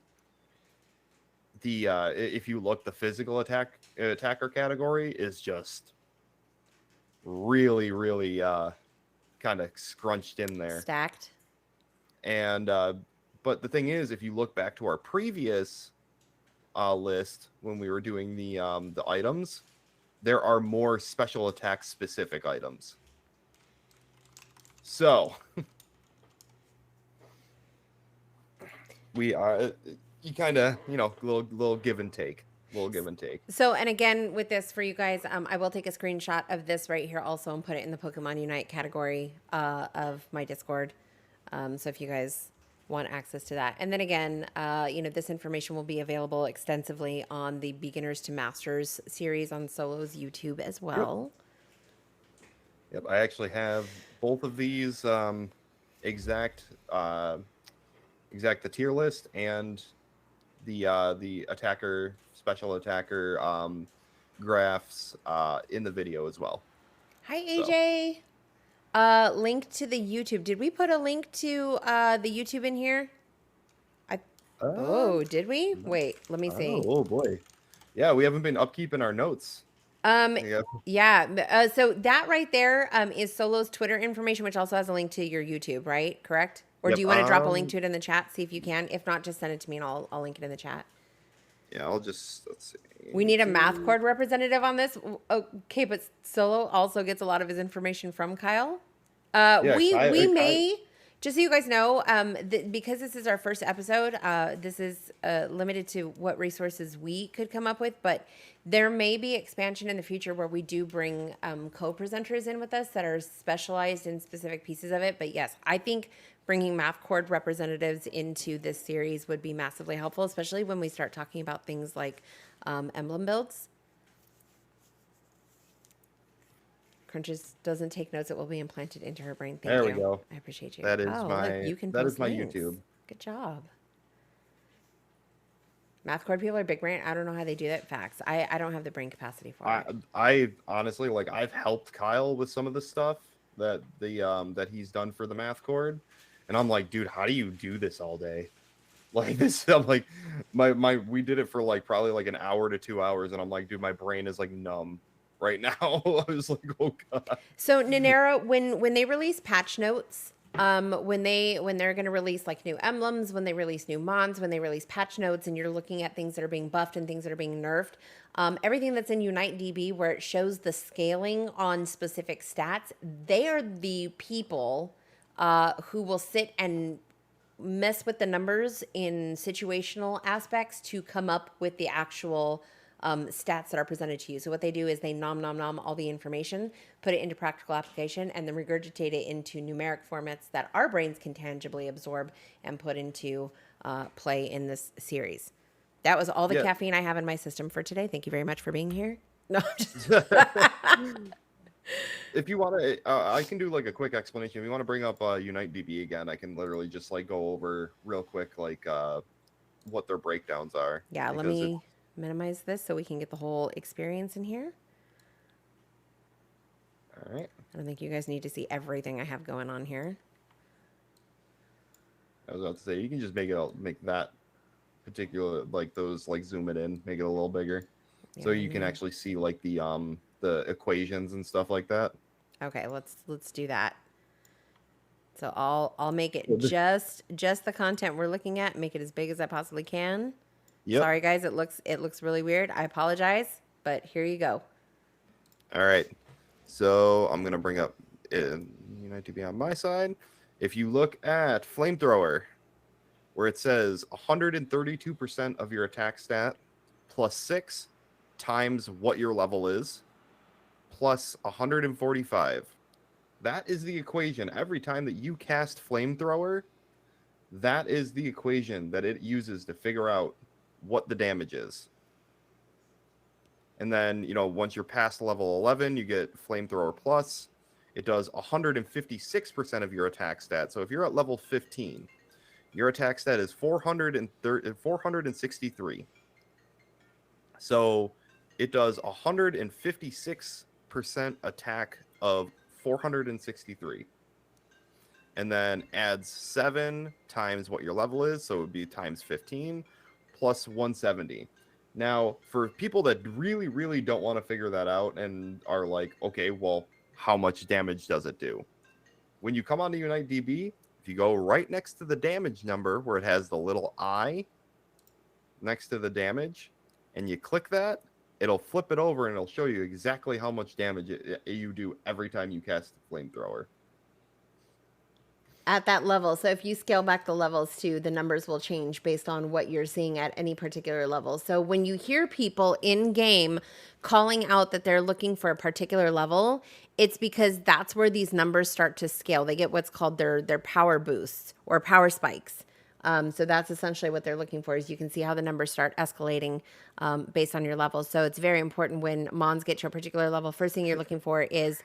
S2: if you look, the physical attacker category is just really kind of scrunched in there,
S1: stacked.
S2: And but the thing is, if you look back to our previous list when we were doing the items, there are more special attack specific items. So we are you kind of, you know, little give and take. So,
S1: and again, with this for you guys, I will take a screenshot of this right here also and put it in the Pokemon Unite category of my Discord. So if you guys want access to that. And then again, you know, this information will be available extensively on the Beginners to Masters series on SoLow's YouTube as well.
S2: Yep, I actually have both of these exact the tier list and the attacker, special attacker graphs in the video as well.
S1: Hi, AJ. Link to the YouTube. Did we put a link to the YouTube in here? Did we? Wait, let me see.
S2: Oh boy. Yeah, we haven't been upkeeping our notes.
S1: Yeah. So that right there is SoLow's Twitter information, which also has a link to your YouTube, right? Correct? Or do you want to drop a link to it in the chat? See if you can. If not, just send it to me and I'll link it in the chat.
S2: Yeah, let's see.
S1: We need a math cord representative on this. Okay, but SoLow also gets a lot of his information from Kyle. We may, just so you guys know, because this is our first episode, this is limited to what resources we could come up with, but there may be expansion in the future where we do bring co-presenters in with us that are specialized in specific pieces of it. But yes, I think bringing math cord representatives into this series would be massively helpful, especially when we start talking about things like emblem builds. Crunches doesn't take notes. It will be implanted into her brain. Thank you.
S2: There we go.
S1: I appreciate you.
S2: That is my
S1: links.
S2: YouTube.
S1: Good job. Math cord people are big brain. I don't know how they do that. Facts. I don't have the brain capacity for it.
S2: I honestly, like, I've helped Kyle with some of the stuff that that he's done for the math cord, and I'm like, dude, how do you do this all day? Like this, I'm like, we did it for like probably like an hour to 2 hours, and I'm like, dude, my brain is like numb right now. I was like, oh god.
S1: So Ninera, when they release patch notes When they're going to release like new emblems, when they release new mons, when they release patch notes, and you're looking at things that are being buffed and things that are being nerfed, everything that's in Unite DB where it shows the scaling on specific stats, they are the people who will sit and mess with the numbers in situational aspects to come up with the actual stats that are presented to you. So what they do is they nom all the information, put it into practical application, and then regurgitate it into numeric formats that our brains can tangibly absorb and put into play in this series. That was all the caffeine I have in my system for today. Thank you very much for being here. No, just
S2: If you want to, I can do like a quick explanation. If you want to bring up Unite DB again, I can literally just like go over real quick like what their breakdowns are.
S1: Yeah, let me minimize this so we can get the whole experience in here.
S2: All right.
S1: I don't think you guys need to see everything I have going on here.
S2: I was about to say you can just make that particular like those like zoom it in, make it a little bigger, so you can actually see like the equations and stuff like that.
S1: Okay, let's do that. So I'll make it just the content we're looking at, make it as big as I possibly can. Yep. Sorry guys, it looks really weird. I apologize, but here you go.
S2: All right. So I'm gonna bring up Unite DB on my side. If you look at Flamethrower, where it says 132% of your attack stat plus 6 times what your level is plus 145. That is the equation. Every time that you cast Flamethrower, that is the equation that it uses to figure out what the damage is. And then, once you're past level 11, you get Flamethrower Plus. It does 156% of your attack stat. So if you're at level 15, your attack stat is 463. So it does 156% attack of 463. And then adds 7 times what your level is. So it would be times 15 plus 170. Now, for people that really, really don't want to figure that out and are like, okay, well, how much damage does it do? When you come onto Unite DB, if you go right next to the damage number where it has the little I next to the damage, and you click that, it'll flip it over and it'll show you exactly how much damage you do every time you cast the Flamethrower.
S1: At that level. So if you scale back the levels too, the numbers will change based on what you're seeing at any particular level. So when you hear people in game calling out that they're looking for a particular level, it's because that's where these numbers start to scale. They get what's called their power boosts or power spikes. So that's essentially what they're looking for, is you can see how the numbers start escalating based on your levels. So it's very important when Mons get to a particular level. First thing you're looking for is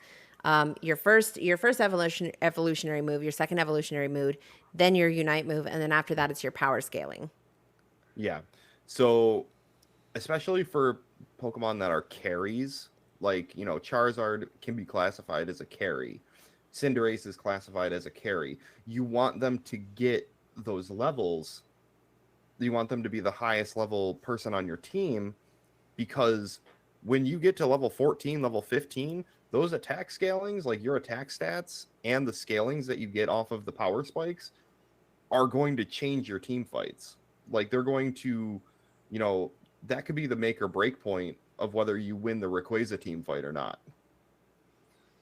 S1: your first evolutionary move, your second evolutionary move, then your Unite move, and then after that it's your power scaling.
S2: Yeah. So especially for Pokemon that are carries, like, Charizard can be classified as a carry. Cinderace is classified as a carry. You want them to get those levels. You want them to be the highest level person on your team, because when you get to level 14, level 15, those attack scalings, like your attack stats and the scalings that you get off of the power spikes, are going to change your team fights. Like, they're going to, that could be the make or break point of whether you win the Rayquaza team fight or not.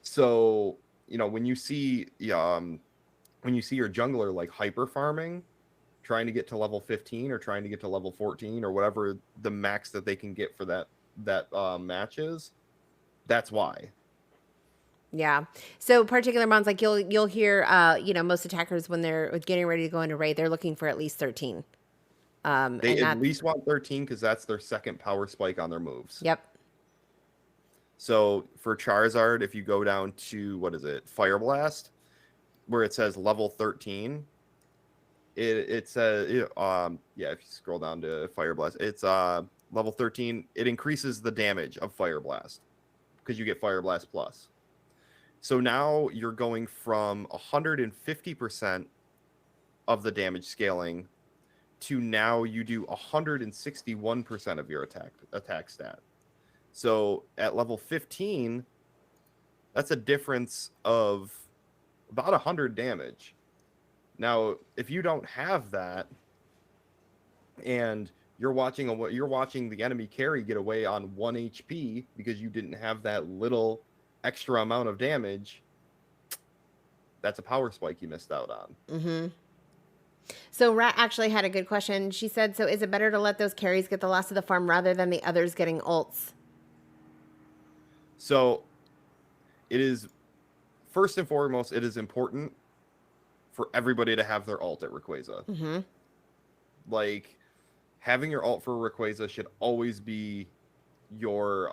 S2: So, when you see your jungler like hyper farming, trying to get to level 15 or trying to get to level 14 or whatever the max that they can get for that match is, that's why.
S1: Yeah. So particular mons, like you'll hear, most attackers when they're getting ready to go into raid, they're looking for at least 13.
S2: They at least want 13 because that's their second power spike on their moves.
S1: Yep.
S2: So for Charizard, if you go down to, Fire Blast, where it says level 13, it says, if you scroll down to Fire Blast, it's level 13. It increases the damage of Fire Blast because you get Fire Blast Plus. So now you're going from 150% of the damage scaling to now you do 161% of your attack stat. So at level 15, that's a difference of about 100 damage. Now, if you don't have that, and you're watching the enemy carry get away on 1 HP because you didn't have that little extra amount of damage, that's a power spike you missed out on.
S1: Mm-hmm. So Rat actually had a good question. She said, so is it better to let those carries get the loss of the farm rather than the others getting ults?
S2: So it is, first and foremost, it is important for everybody to have their ult at Rayquaza.
S1: Mm-hmm.
S2: Like, having your ult for Rayquaza should always be your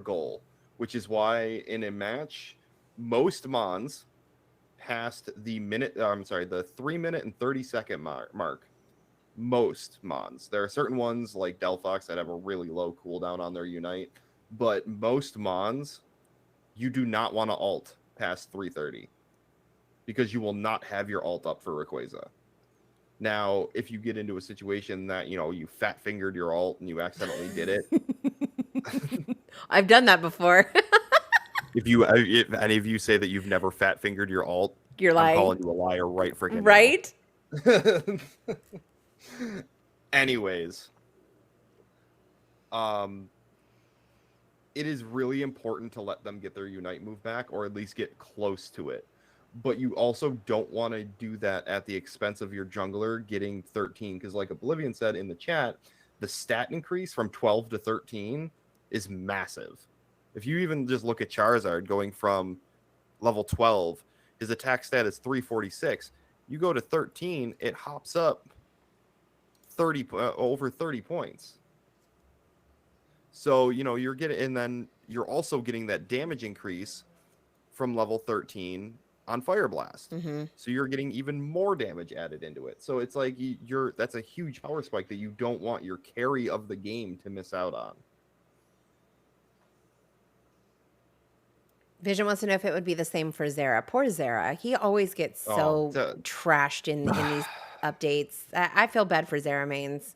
S2: goal, which is why in a match, most Mons past the 3 minute and 30-second mark. Most Mons. There are certain ones like Delphox that have a really low cooldown on their Unite, but most Mons, you do not want to ult past 3:30 because you will not have your ult up for Rayquaza. Now, if you get into a situation that, you fat fingered your ult and you accidentally did it.
S1: I've done that before.
S2: If any of you say that you've never fat fingered your ult,
S1: You're lying.
S2: I'm calling you a liar right freaking
S1: right?
S2: now. Anyways, it is really important to let them get their Unite move back, or at least get close to it. But you also don't want to do that at the expense of your jungler getting 13, because like Oblivion said in the chat, the stat increase from 12 to 13 is massive. If you even just look at Charizard going from level 12, his attack stat is 346. You go to 13, it hops up over 30 points. So, you're getting, and then you're also getting that damage increase from level 13 on Fire Blast.
S1: Mm-hmm.
S2: So you're getting even more damage added into it. So it's like that's a huge power spike that you don't want your carry of the game to miss out on.
S1: Vision wants to know if it would be the same for Zera. Poor Zera. He always gets so trashed in these updates. I feel bad for Zera mains.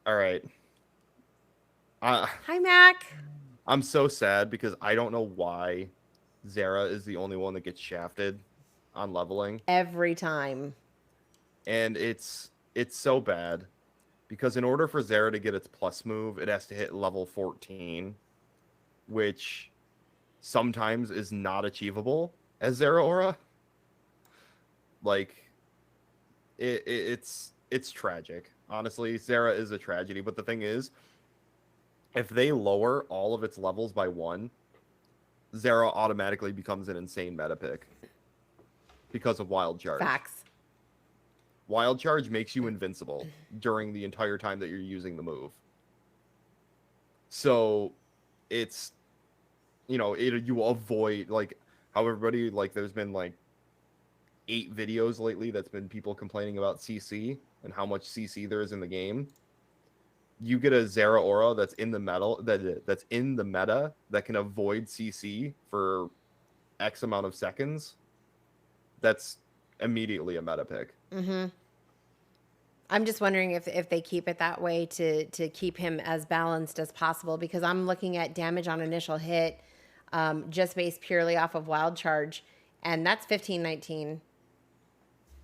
S2: All right.
S1: Hi, Mac.
S2: I'm so sad because I don't know why Zera is the only one that gets shafted on leveling.
S1: Every time.
S2: And it's so bad because in order for Zera to get its plus move, it has to hit level 14, which sometimes is not achievable as Zera Aura. Like, it's tragic. Honestly, Zera is a tragedy. But the thing is, if they lower all of its levels by 1, Zera automatically becomes an insane meta pick because of Wild Charge.
S1: Facts.
S2: Wild Charge makes you invincible during the entire time that you're using the move. So it's, you avoid, like, how everybody, like, there's been like 8 videos lately that's been people complaining about CC and how much CC there is in the game. You get a Zera Aura that's in the meta that can avoid CC for X amount of seconds. That's immediately a meta pick.
S1: Mm-hmm. I'm just wondering if they keep it that way to keep him as balanced as possible, because I'm looking at damage on initial hit, just based purely off of Wild Charge, and that's 1519,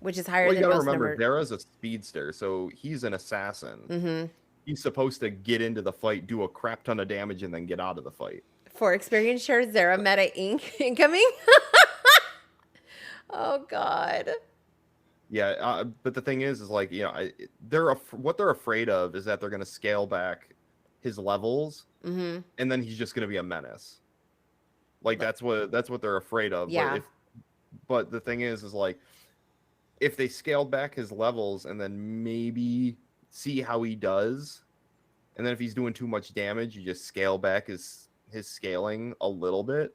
S1: which is higher than
S2: you gotta
S1: most
S2: remember,
S1: numbers.
S2: Zera's a speedster, so he's an assassin.
S1: Mm-hmm.
S2: He's supposed to get into the fight, do a crap ton of damage, and then get out of the fight.
S1: For experience share, Zera meta Inc. incoming. Oh God.
S2: Yeah, but the thing is like, what they're afraid of is that they're going to scale back his levels,
S1: mm-hmm.
S2: and then he's just going to be a menace. Like that's what they're afraid of.
S1: Yeah.
S2: But the thing is like, if they scale back his levels and then maybe see how he does, and then if he's doing too much damage, you just scale back his scaling a little bit,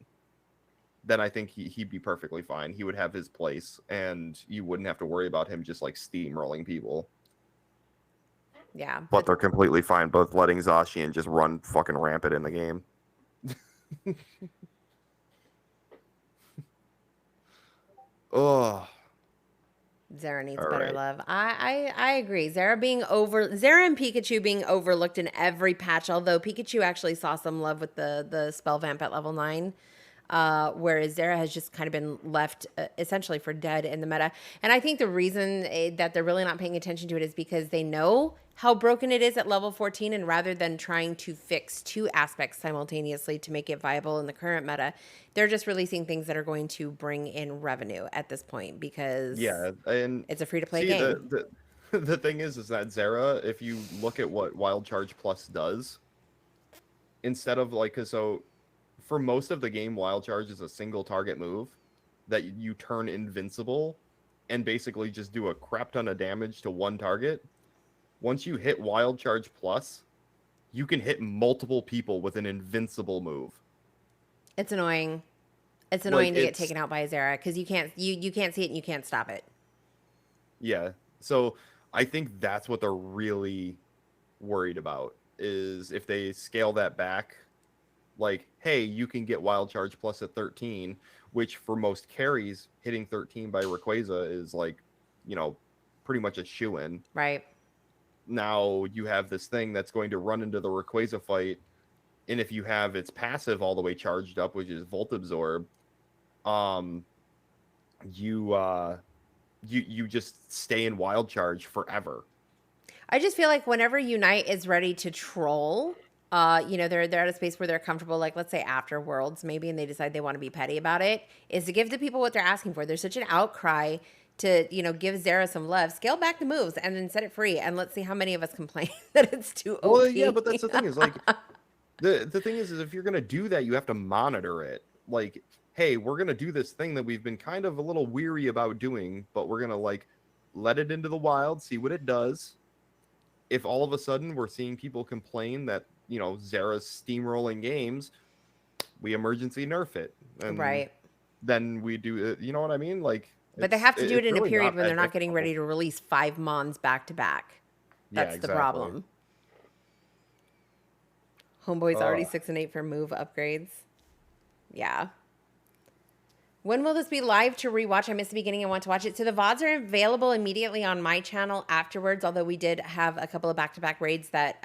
S2: then I think he'd be perfectly fine. He would have his place, and you wouldn't have to worry about him just like steamrolling people.
S1: Yeah.
S2: But they're completely fine both letting Zacian just run fucking rampant in the game. Oh.
S1: Zera needs
S2: All
S1: better
S2: right.
S1: love. I agree. Zera and Pikachu being overlooked in every patch, although Pikachu actually saw some love with the spell vamp at level 9. whereas Zera has just kind of been left essentially for dead in the meta. And I think the reason that they're really not paying attention to it is because they know how broken it is at level 14, and rather than trying to fix two aspects simultaneously to make it viable in the current meta, they're just releasing things that are going to bring in revenue at this point because
S2: and
S1: it's a free-to-play
S2: see,
S1: game.
S2: the thing is that Zera, if you look at what Wild Charge Plus does, instead of like, so for most of the game, Wild Charge is a single target move that you turn invincible and basically just do a crap ton of damage to one target. Once you hit Wild Charge Plus, you can hit multiple people with an invincible move.
S1: It's annoying. It's annoying to get taken out by a Zera because you can't see it and you can't stop it.
S2: Yeah. So I think that's what they're really worried about, is if they scale that back, like, hey, you can get Wild Charge Plus at 13, which for most carries, hitting 13 by Rayquaza is like, pretty much a shoo-in.
S1: Right.
S2: Now you have this thing that's going to run into the Rayquaza fight, and if you have its passive all the way charged up, which is Volt Absorb, you just stay in Wild Charge forever.
S1: I just feel like whenever Unite is ready to troll, they're at a space where they're comfortable, like let's say after Worlds maybe, and they decide they want to be petty about it, is to give the people what they're asking for. There's such an outcry to, give Zera some love, scale back the moves, and then set it free, and let's see how many of us complain that it's too OP.
S2: Well, yeah, but that's the thing is like, the thing is if you're gonna do that, you have to monitor it. Like, hey, we're gonna do this thing that we've been kind of a little weary about doing, but we're gonna like let it into the wild, see what it does. If all of a sudden we're seeing people complain that Zera's steamrolling games, we emergency nerf it, and
S1: right.
S2: Then we do it. You know what I mean? Like.
S1: But they have to do it in a period when they're not getting ready to release 5 Mons back to back. That's the problem. Homeboy's already 6 and 8 for move upgrades. Yeah. When will this be live to rewatch? I missed the beginning. I want to watch it. So the VODs are available immediately on my channel afterwards, although we did have a couple of back-to-back raids that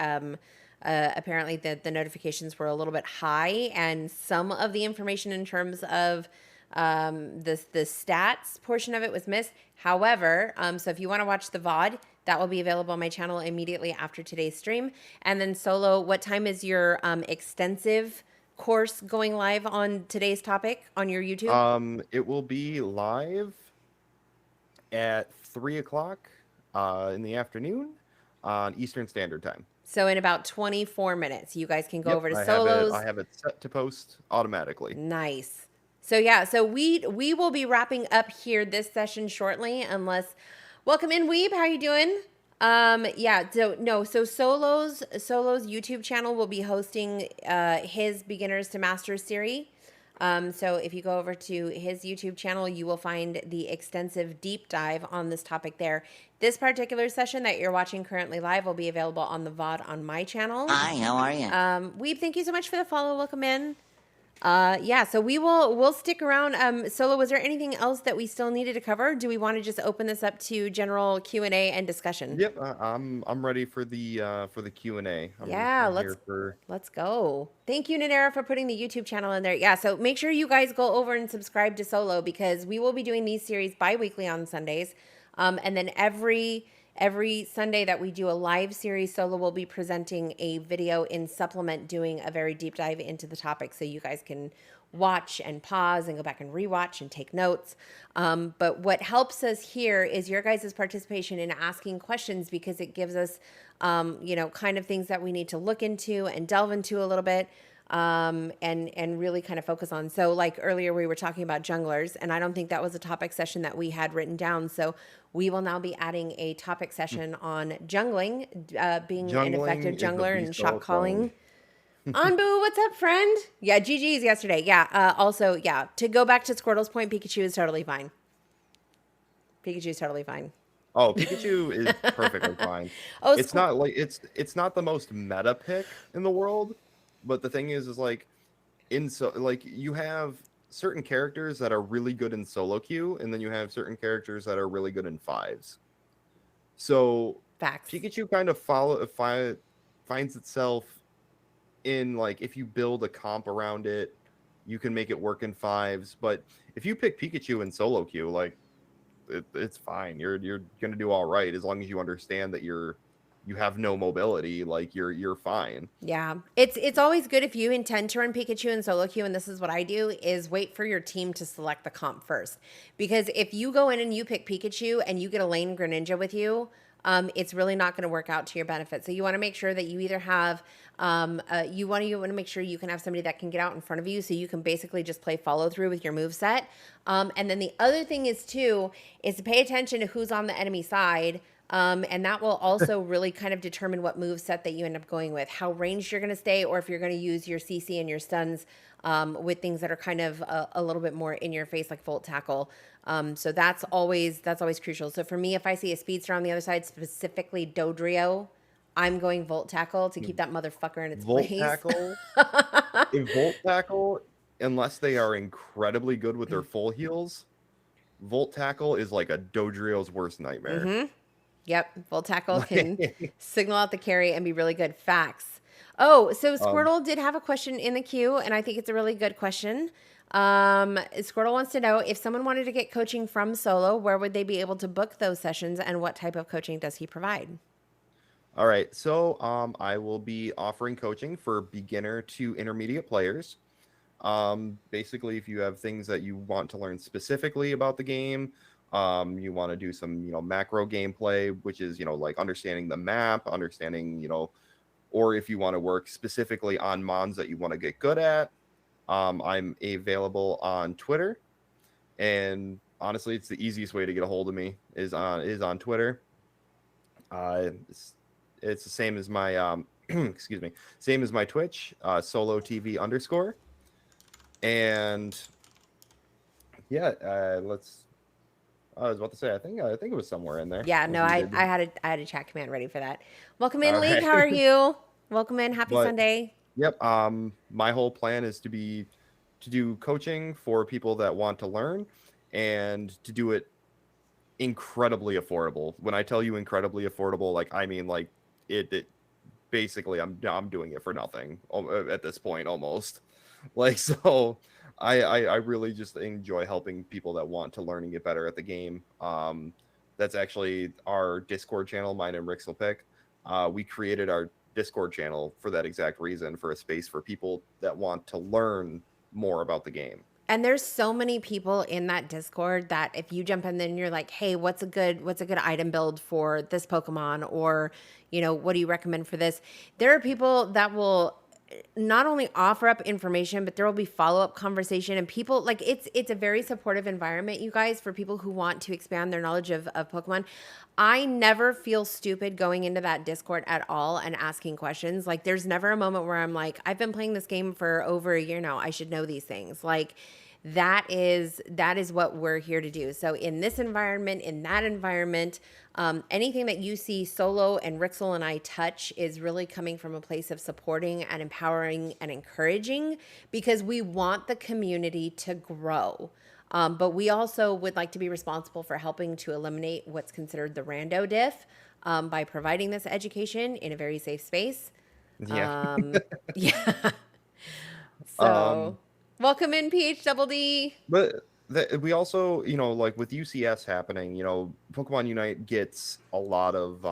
S1: apparently the notifications were a little bit high, and some of the information in terms of the stats portion of it was missed. However, so if you want to watch the VOD, that will be available on my channel immediately after today's stream. And then SoLow, what time is your extensive course going live on today's topic on your YouTube?
S2: It will be live at 3:00 in the afternoon on Eastern Standard Time.
S1: So in about 24 minutes, you guys can go over to SoLow's.
S2: I have it set to post automatically.
S1: Nice. So yeah, so we will be wrapping up here this session shortly, unless welcome in Weeb, how you doing? So SoLow's YouTube channel will be hosting his Beginners to Masters series. So if you go over to his YouTube channel, you will find the extensive deep dive on this topic there. This particular session that you're watching currently live will be available on the VOD on my channel.
S5: Hi, how are you?
S1: Weeb, thank you so much for the follow. Welcome in. So we'll stick around. SoLow, was there anything else that we still needed to cover? Do we want to just open this up to general Q&A and discussion?
S2: Yep, I'm ready for the Q&A.
S1: Let's go. Thank you, Nadera, for putting the YouTube channel in there. Yeah, so make sure you guys go over and subscribe to SoLow, because we will be doing these series bi-weekly on Sundays. And then every Sunday that we do a live series, SoLow will be presenting a video in supplement doing a very deep dive into the topic, so you guys can watch and pause and go back and rewatch and take notes. But what helps us here is your guys' participation in asking questions, because it gives us, kind of things that we need to look into and delve into a little bit. And really kind of focus on. So like earlier we were talking about junglers, and I don't think that was a topic session that we had written down. So we will now be adding a topic session on jungling, being an effective jungler and shot calling. Anbu, what's up, friend? Yeah, GG's yesterday. Yeah. Also, yeah, to go back to Squirtle's point, Pikachu is totally fine. Pikachu's totally fine.
S2: Oh, Pikachu is perfectly fine. It's not like it's not the most meta pick in the world. But the thing is like, you have certain characters that are really good in solo queue, and then you have certain characters that are really good in fives. So
S1: facts.
S2: Pikachu kind of finds itself in, like, if you build a comp around it, You can make it work in 5s, but if you pick Pikachu in solo queue, like it's fine. You're gonna do all right as long as you understand that you have no mobility. Like you're fine.
S1: Yeah, it's always good if you intend to run Pikachu in solo queue, and this is what I do, is wait for your team to select the comp first. Because if you go in and you pick Pikachu and you get a lane Greninja with you, it's really not going to work out to your benefit. So you want to make sure that you either have, you want to make sure you can have somebody that can get out in front of you, so you can basically just play follow through with your move set. And then the other thing is to pay attention to who's on the enemy side. And that will also really kind of determine what move set that you end up going with, how ranged you're going to stay, or if you're going to use your CC and your stuns with things that are kind of a little bit more in your face, like Volt Tackle. So that's always crucial. So for me, if I see a speedster on the other side, specifically Dodrio, I'm going Volt Tackle to keep that motherfucker in its place.
S2: In Volt Tackle, unless they are incredibly good with their full heals, Volt Tackle is like a Dodrio's worst nightmare.
S1: Mm-hmm. Yep, Volt Tackle can signal out the carry and be really good. Facts. Oh, so Squirtle did have a question in the queue, and I think it's a really good question. Squirtle wants to know, if someone wanted to get coaching from SoLow, where would they be able to book those sessions, and what type of coaching does he provide?
S2: All right, so I will be offering coaching for beginner to intermediate players. Basically, if you have things that you want to learn specifically about the game, you want to do some, macro gameplay, which is, like understanding the map, understanding, or if you want to work specifically on mons that you want to get good at, I'm available on Twitter. And honestly, it's the easiest way to get a hold of me is on Twitter. It's the same as my, excuse me, same as my Twitch, SoLow TV _. And yeah, I was about to say, I think it was somewhere in there.
S1: Yeah, no, I had a chat command ready for that. Welcome in, League. How are you? Welcome in. Happy Sunday.
S2: Yep. My whole plan is to do coaching for people that want to learn, and to do it incredibly affordable. When I tell you incredibly affordable, like I mean like it basically I'm doing it for nothing at this point almost. Like, so I really just enjoy helping people that want to learn and get better at the game. That's actually our Discord channel, mine and Rick's will pick. We created our Discord channel for that exact reason, for a space for people that want to learn more about the game.
S1: And there's so many people in that Discord that if you jump in, then you're like, hey, what's a good item build for this Pokemon? Or, what do you recommend for this? There are people that will not only offer up information, but there will be follow-up conversation, and people like it's a very supportive environment, you guys, for people who want to expand their knowledge of Pokemon. I never feel stupid going into that Discord at all and asking questions. Like, there's never a moment where I'm like, I've been playing this game for over a year now, I should know these things. Like, that is what we're here to do. So in this environment, in that environment, anything that you see SoLow and Rixel and I touch is really coming from a place of supporting and empowering and encouraging, because we want the community to grow. But we also would like to be responsible for helping to eliminate what's considered the rando diff by providing this education in a very safe space.
S2: Yeah.
S1: Yeah. So... welcome in, Peach Double D.
S2: But we also, like with UCS happening, Pokemon Unite gets a lot of,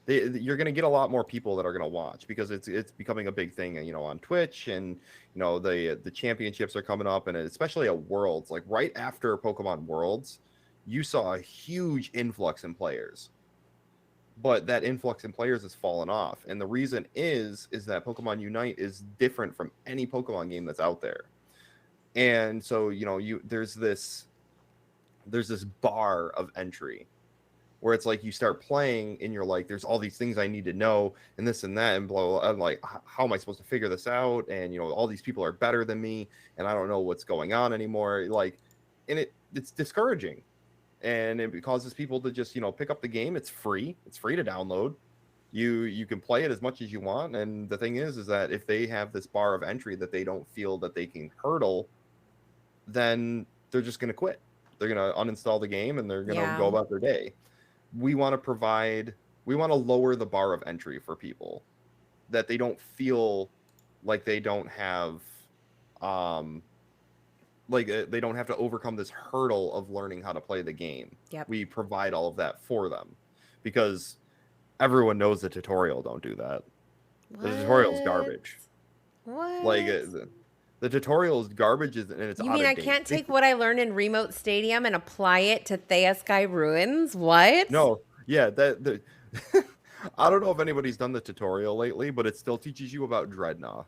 S2: you're going to get a lot more people that are going to watch, because it's becoming a big thing, on Twitch, and, the championships are coming up, and especially at Worlds, like right after Pokemon Worlds, you saw a huge influx in players. But that influx in players has fallen off. And the reason is that Pokemon Unite is different from any Pokemon game that's out there. And so, there's this bar of entry where it's like you start playing and you're like, there's all these things I need to know and this and that and blah, blah, blah. I'm like, how am I supposed to figure this out? And, all these people are better than me and I don't know what's going on anymore. Like, and it's discouraging. And it causes people to just, pick up the game. It's free. It's free to download. You can play it as much as you want. And the thing is that if they have this bar of entry that they don't feel that they can hurdle, then they're just going to quit. They're going to uninstall the game and they're going to go about their day. We want to lower the bar of entry for people, that they don't feel like they don't have they don't have to overcome this hurdle of learning how to play the game.
S1: Yep.
S2: We provide all of that for them because everyone knows the tutorial don't do that. The tutorial's garbage.
S1: What?
S2: Like the tutorial is garbage and it's
S1: You
S2: out
S1: mean
S2: of
S1: I
S2: date.
S1: can't take what I learned in Remote Stadium and apply it to Thea Sky Ruins? What?
S2: No, yeah, I don't know if anybody's done the tutorial lately, but it still teaches you about Dreadnought.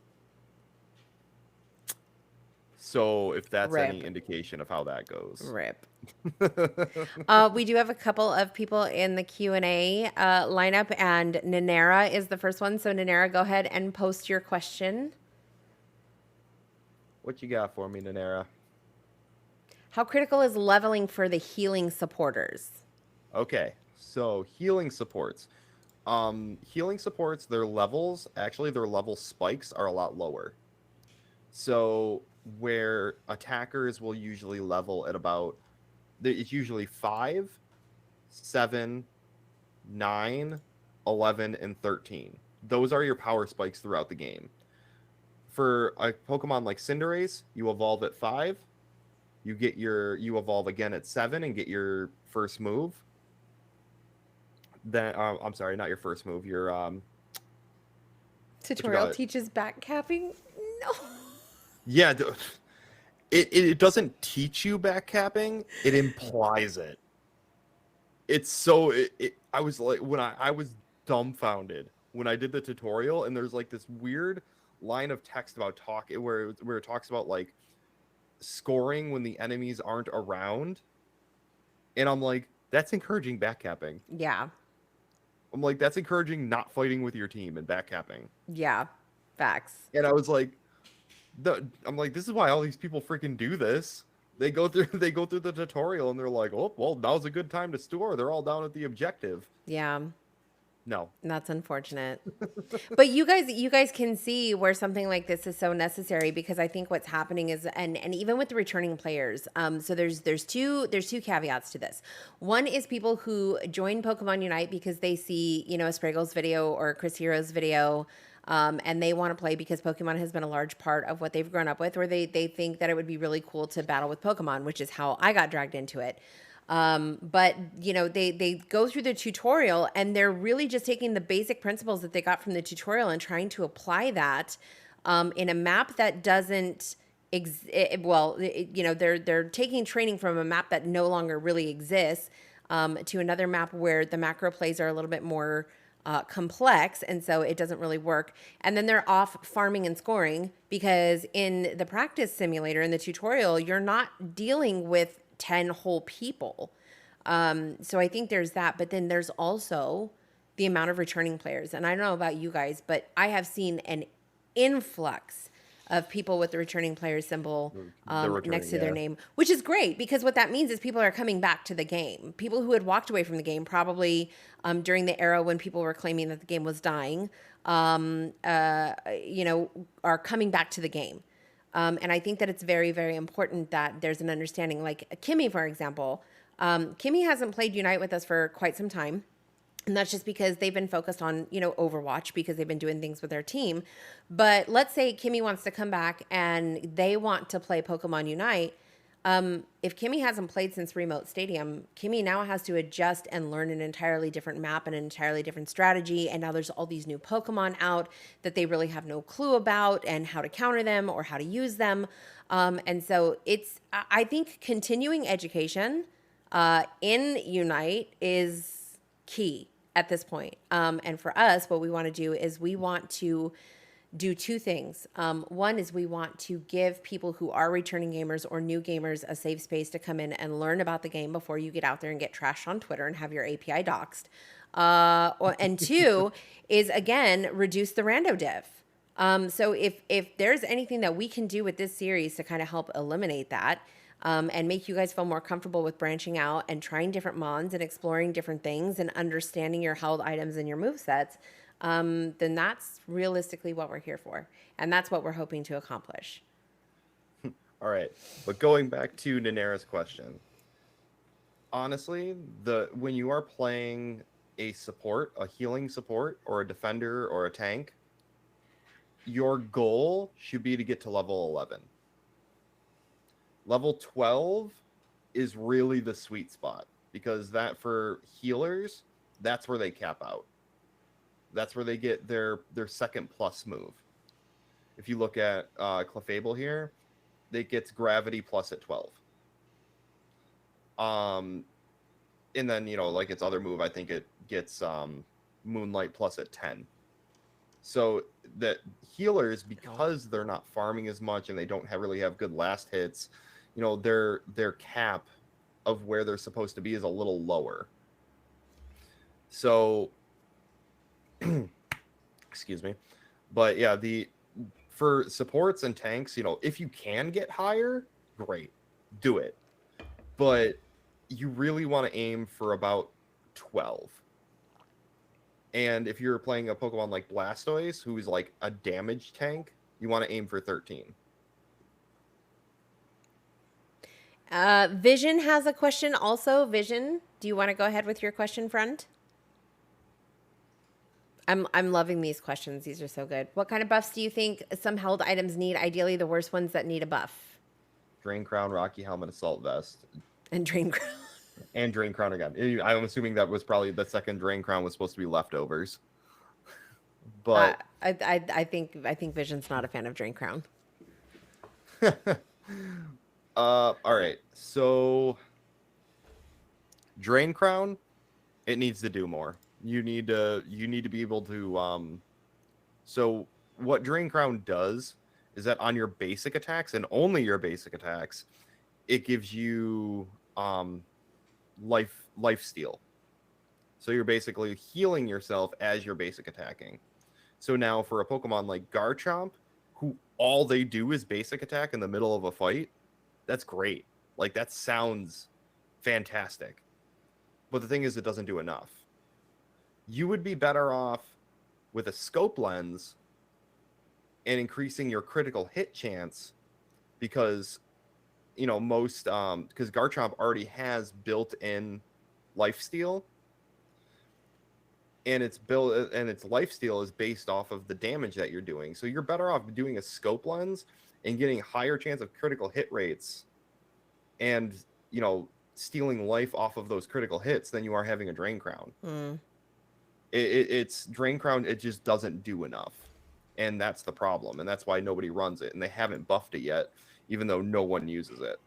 S2: So if that's
S1: Rip.
S2: any indication of how that goes.
S1: Rip. We do have a couple of people in the Q&A lineup, and Nanera is the first one. So Nanera, go ahead and post your question.
S2: What you got for me, Nanera?
S1: How critical is leveling for the healing supporters?
S2: Okay, so healing supports. Healing supports, their level spikes are a lot lower. So where attackers will usually level at about, it's usually 5, 7, 9, 11, and 13. Those are your power spikes throughout the game. For a Pokemon like Cinderace, you evolve at 5. You evolve again at 7 and get your first move. Then I'm sorry, not your first move. Your
S1: Tutorial teaches backcapping? No.
S2: Yeah, it doesn't teach you backcapping. It implies it. It's so I was like I was dumbfounded when I did the tutorial, and there's like this weird line of text about where it talks about like scoring when the enemies aren't around, and I'm like, that's encouraging backcapping.
S1: Yeah.
S2: I'm like, that's encouraging not fighting with your team and backcapping.
S1: Yeah. Facts.
S2: And I was like, I'm like, this is why all these people freaking do this. They go through the tutorial and they're like, oh, well, now's a good time to store. They're all down at the objective.
S1: Yeah.
S2: No.
S1: That's unfortunate. But you guys can see where something like this is so necessary, because I think what's happening is, and even with the returning players, so there's two caveats to this. One is people who join Pokemon Unite because they see, a Spraggle's video or Chris Hero's video, and they want to play because Pokemon has been a large part of what they've grown up with, or they think that it would be really cool to battle with Pokemon, which is how I got dragged into it. But they go through the tutorial and they're really just taking the basic principles that they got from the tutorial and trying to apply that, in a map that doesn't they're taking training from a map that no longer really exists, to another map where the macro plays are a little bit more complex, and so it doesn't really work. And then they're off farming and scoring, because in the practice simulator, in the tutorial, you're not dealing with 10 whole people. So I think there's that, but then there's also the amount of returning players. And I don't know about you guys, but I have seen an influx of people with the returning player symbol next to their name, which is great, because what that means is people are coming back to the game. People who had walked away from the game, probably during the era when people were claiming that the game was dying, are coming back to the game. And I think that it's very, very important that there's an understanding. Like Kimmy, for example, Kimmy hasn't played Unite with us for quite some time. And that's just because they've been focused on, Overwatch, because they've been doing things with their team. But let's say Kimmy wants to come back and they want to play Pokemon Unite. If Kimmy hasn't played since Remote Stadium, Kimmy now has to adjust and learn an entirely different map and an entirely different strategy. And now there's all these new Pokemon out that they really have no clue about and how to counter them or how to use them. And so I think continuing education in Unite is key at this point. And for us, what we want to do is we want to do two things. One is we want to give people who are returning gamers or new gamers a safe space to come in and learn about the game before you get out there and get trashed on Twitter and have your API doxxed. And two is, again, reduce the rando diff. So if there's anything that we can do with this series to kind of help eliminate that, and make you guys feel more comfortable with branching out and trying different mons and exploring different things and understanding your held items and your movesets, then that's realistically what we're here for. And that's what we're hoping to accomplish.
S2: All right. But going back to Nanera's question, honestly, when you are playing a support, a healing support, or a defender, or a tank, your goal should be to get to level 11. Level 12 is really the sweet spot, because that for healers, that's where they cap out. That's where they get their second plus move. If you look at Clefable here, it gets gravity plus at 12. And then, you know, like its other move, I think it gets Moonlight plus at 10. So that healers, because they're not farming as much and they don't really have good last hits, you know, their cap of where they're supposed to be is a little lower. So, excuse me. But yeah, for supports and tanks, you know, if you can get higher, great, do it. But you really want to aim for about 12. And if you're playing a Pokemon like Blastoise, who's like a damage tank, you want to aim for 13.
S1: Vision has a question also. Vision, do you want to go ahead with your question, friend? I'm loving these questions. These are so good. What kind of buffs do you think some held items need? Ideally, the worst ones that need a buff.
S2: Drain Crown, Rocky Helmet, Assault Vest.
S1: And Drain Crown.
S2: And Drain Crown again. I'm assuming that was probably the second Drain Crown was supposed to be leftovers. But
S1: I think Vision's not a fan of Drain Crown.
S2: All right. So Drain Crown, it needs to do more. You need to be able to so what Drain Crown does is that on your basic attacks and only your basic attacks, it gives you life steal. So you're basically healing yourself as you're basic attacking. So now for a Pokemon like Garchomp, who all they do is basic attack in the middle of a fight, that's great. Like, that sounds fantastic. But the thing is, it doesn't do enough. You would be better off with a scope lens and increasing your critical hit chance, because, you know, most because Garchomp already has built-in lifesteal, and its lifesteal is based off of the damage that you're doing. So you're better off doing a scope lens and getting higher chance of critical hit rates, and, you know, stealing life off of those critical hits than you are having a Drain Crown. It's Drain Crown, it just doesn't do enough. And that's the problem. And that's why nobody runs it. And they haven't buffed it yet, even though no one uses it.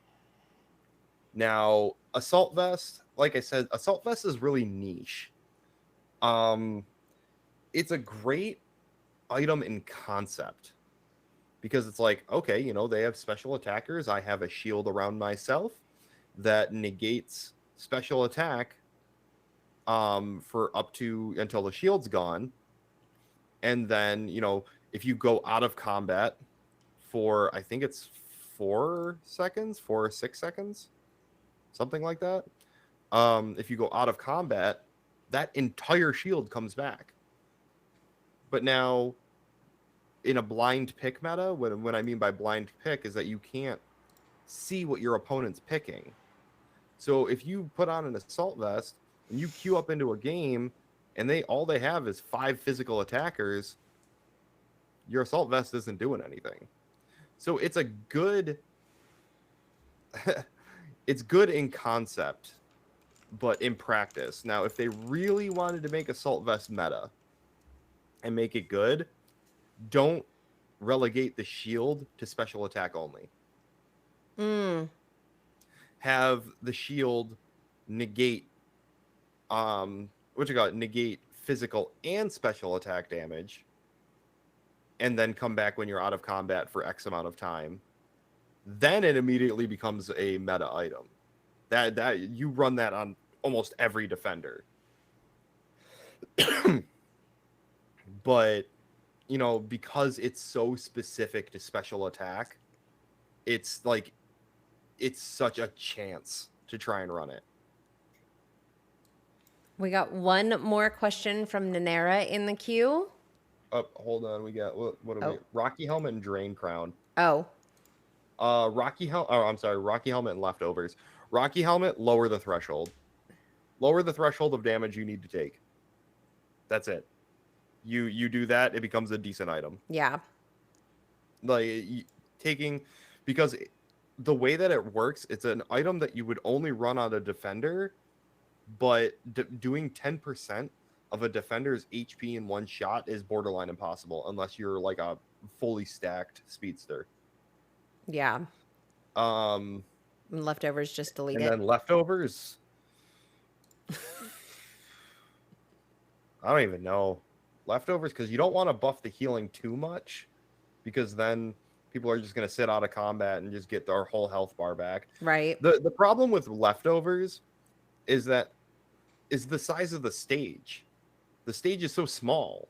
S2: Now, Assault Vest, like I said, Assault Vest is really niche. It's a great item in concept, because it's like, okay, you know, they have special attackers. I have a shield around myself that negates special attack for up to until the shield's gone. And then, you know, if you go out of combat for, I think it's 4 or 6 seconds, something like that. If you go out of combat, that entire shield comes back. But now, in a blind pick meta, what I mean by blind pick is that you can't see what your opponent's picking. So if you put on an Assault Vest and you queue up into a game and all they have is 5 physical attackers, your Assault Vest isn't doing anything. So it's a good it's good in concept, but in practice. Now, if they really wanted to make Assault Vest meta and make it good, don't relegate the shield to special attack only. Have the shield negate negate physical and special attack damage, and then come back when you're out of combat for X amount of time. Then it immediately becomes a meta item. That you run that on almost every defender. But, you know, because it's so specific to special attack, it's like, it's such a chance to try and run it.
S1: We got one more question from Nanera in the queue.
S2: Oh, hold on. We got, what are we? Rocky Helmet and Drain Crown.
S1: Oh.
S2: Rocky Helmet and Leftovers. Rocky Helmet, lower the threshold. Lower the threshold of damage you need to take. That's it. You do that, it becomes a decent item.
S1: Yeah.
S2: taking, because the way that it works, it's an item that you would only run on a defender, but doing 10% of a defender's HP in one shot is borderline impossible unless you're like a fully stacked speedster.
S1: Yeah.
S2: And
S1: Leftovers, just delete it.
S2: then leftovers. I don't even know. Leftovers, because you don't want to buff the healing too much, because then people are just going to sit out of combat and just get their whole health bar back.
S1: Right.
S2: The problem with leftovers is the size of the stage. The stage is so small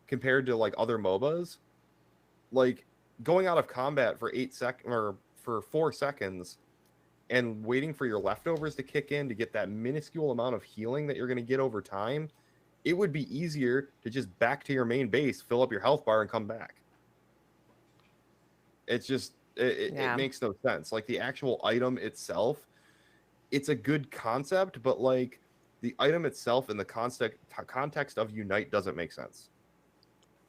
S2: compared to like other MOBAs. Like going out of combat for 8 seconds or for 4 seconds and waiting for your leftovers to kick in to get that minuscule amount of healing that you're going to get over time, it would be easier to just back to your main base, fill up your health bar, and come back. It's just, it makes no sense. Like the actual item itself, it's a good concept, but like the item itself in the context of Unite doesn't make sense.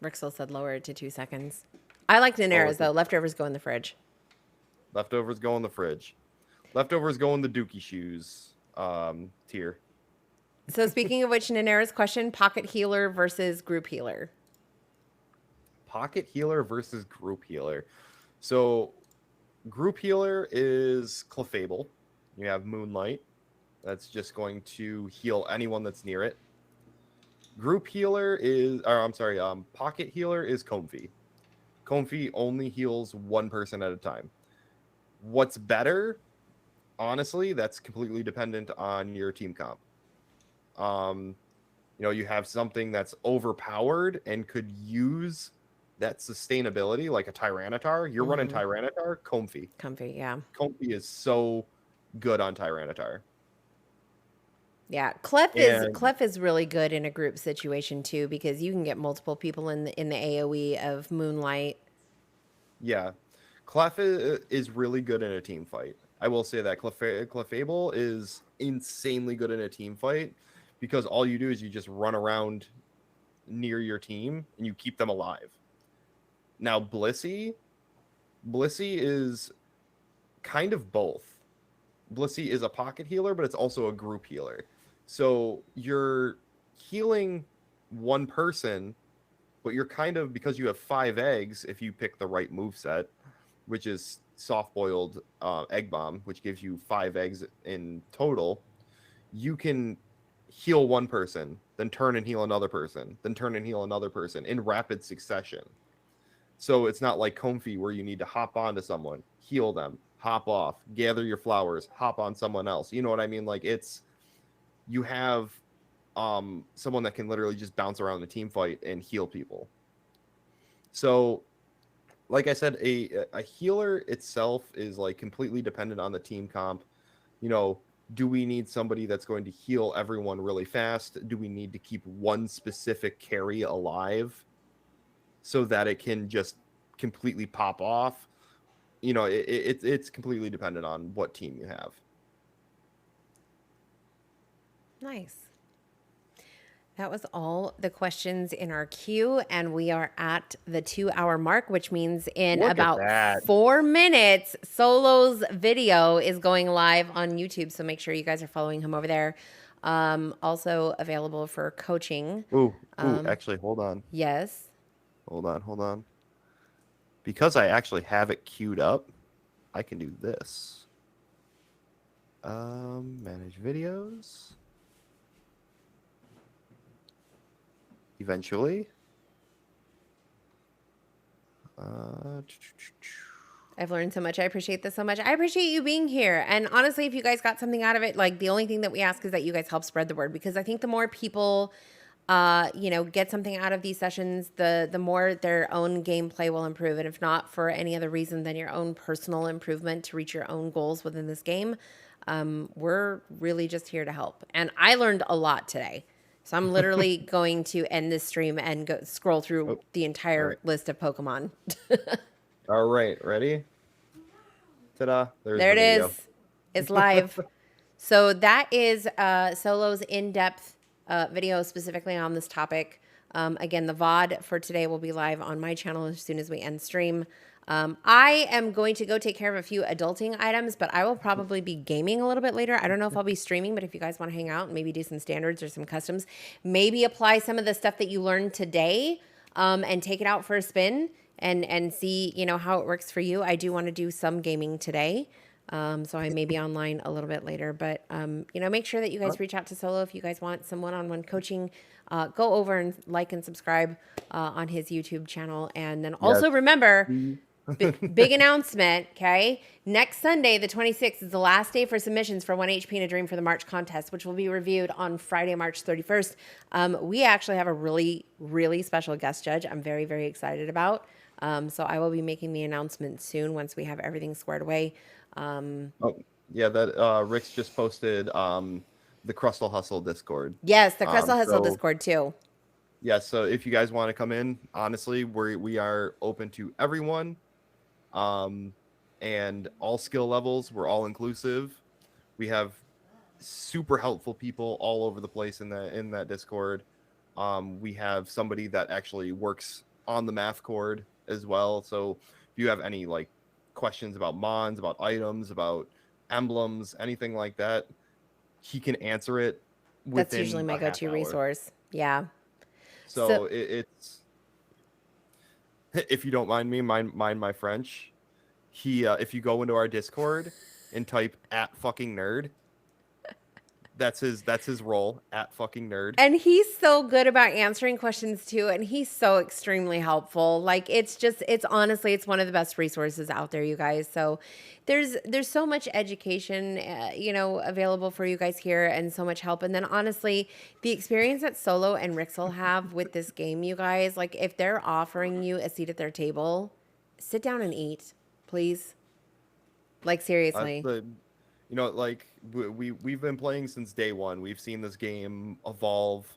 S1: Rixel said lower it to 2 seconds. I like Daenerys, though. Leftovers go in the fridge.
S2: Leftovers go in the fridge. Leftovers go in the Dookie shoes tier.
S1: So speaking of which, Daenerys question, pocket healer versus group healer.
S2: Pocket healer versus group healer. So group healer is Clefable. You have Moonlight. That's just going to heal anyone that's near it. Group healer is, pocket healer is Comfy. Comfy only heals one person at a time. What's better? Honestly, that's completely dependent on your team comp. You have something that's overpowered and could use that sustainability, like a Tyranitar. You're running Tyranitar, Comfy.
S1: Comfy, yeah.
S2: Comfy is so good on Tyranitar.
S1: Yeah, Clef is really good in a group situation too, because you can get multiple people in the AoE of Moonlight.
S2: Yeah, Clef is really good in a team fight. I will say that Clefable is insanely good in a team fight, because all you do is you just run around near your team and you keep them alive. Now Blissey is kind of both. Blissey is a pocket healer, but it's also a group healer. So you're healing one person, but you're kind of, because you have 5 eggs, if you pick the right moveset, which is soft-boiled egg bomb, which gives you 5 eggs in total, you can heal one person, then turn and heal another person, then turn and heal another person in rapid succession. So it's not like Comfy where you need to hop onto someone, heal them, hop off, gather your flowers, hop on someone else. You know what I mean? Like you have someone that can literally just bounce around the team fight and heal people. So like I said, a healer itself is like completely dependent on the team comp. Do we need somebody that's going to heal everyone really fast? Do we need to keep one specific carry alive so that it can just completely pop off? It's completely dependent on what team you have.
S1: Nice. That was all the questions in our queue, and we are at the 2-hour mark, which means in about 4 minutes, SoLow's video is going live on YouTube. So make sure you guys are following him over there. Also available for coaching.
S2: Actually, hold on.
S1: Yes.
S2: Hold on. Because I actually have it queued up, I can do this. Manage videos. Eventually.
S1: I've learned so much. I appreciate this so much. I appreciate you being here. And honestly, if you guys got something out of it, like the only thing that we ask is that you guys help spread the word, because I think the more people get something out of these sessions, the more their own gameplay will improve. And if not for any other reason than your own personal improvement to reach your own goals within this game, we're really just here to help. And I learned a lot today. So I'm literally going to end this stream and go scroll through the entire list of Pokemon.
S2: All right, ready? Ta-da.
S1: There it is. It's live. So that is SoLow's in-depth video specifically on this topic. Again, the VOD for today will be live on my channel as soon as we end stream. I am going to go take care of a few adulting items, but I will probably be gaming a little bit later. I don't know if I'll be streaming, but if you guys want to hang out and maybe do some standards or some customs, maybe apply some of the stuff that you learned today and take it out for a spin and see, how it works for you. I do want to do some gaming today. So I may be online a little bit later, but, make sure that you guys reach out to SoLow if you guys want some one-on-one coaching. Go over and like and subscribe on his YouTube channel. And then also remember, big announcement, okay? Next Sunday, the 26th, is the last day for submissions for 1 HP and a Dream for the March contest, which will be reviewed on Friday, March 31st. We actually have a really, really special guest judge I'm very, very excited about. So I will be making the announcement soon once we have everything squared away.
S2: Rick's just posted the Crustle Hustle Discord.
S1: Yes, the Crustle Hustle Discord too.
S2: Yeah, so if you guys want to come in, honestly, we are open to everyone, and all skill levels. We're all inclusive. We have super helpful people all over the place in that Discord. We have somebody that actually works on the math cord as well. So if you have any questions about mons, about items, about emblems, anything like that, he can answer it.
S1: That's usually my go-to resource. Yeah.
S2: So it's, if you don't mind me, mind my French. If you go into our Discord and type @fucking_nerd, that's his role, @fucking_nerd.
S1: And he's so good about answering questions too, and he's so extremely helpful. It's honestly one of the best resources out there, you guys. So there's so much education, available for you guys here, and so much help. And then honestly, the experience that SoLow and Rixel have with this game, you guys, if they're offering you a seat at their table, sit down and eat, please. Seriously.
S2: We've been playing since day one. We've seen this game evolve,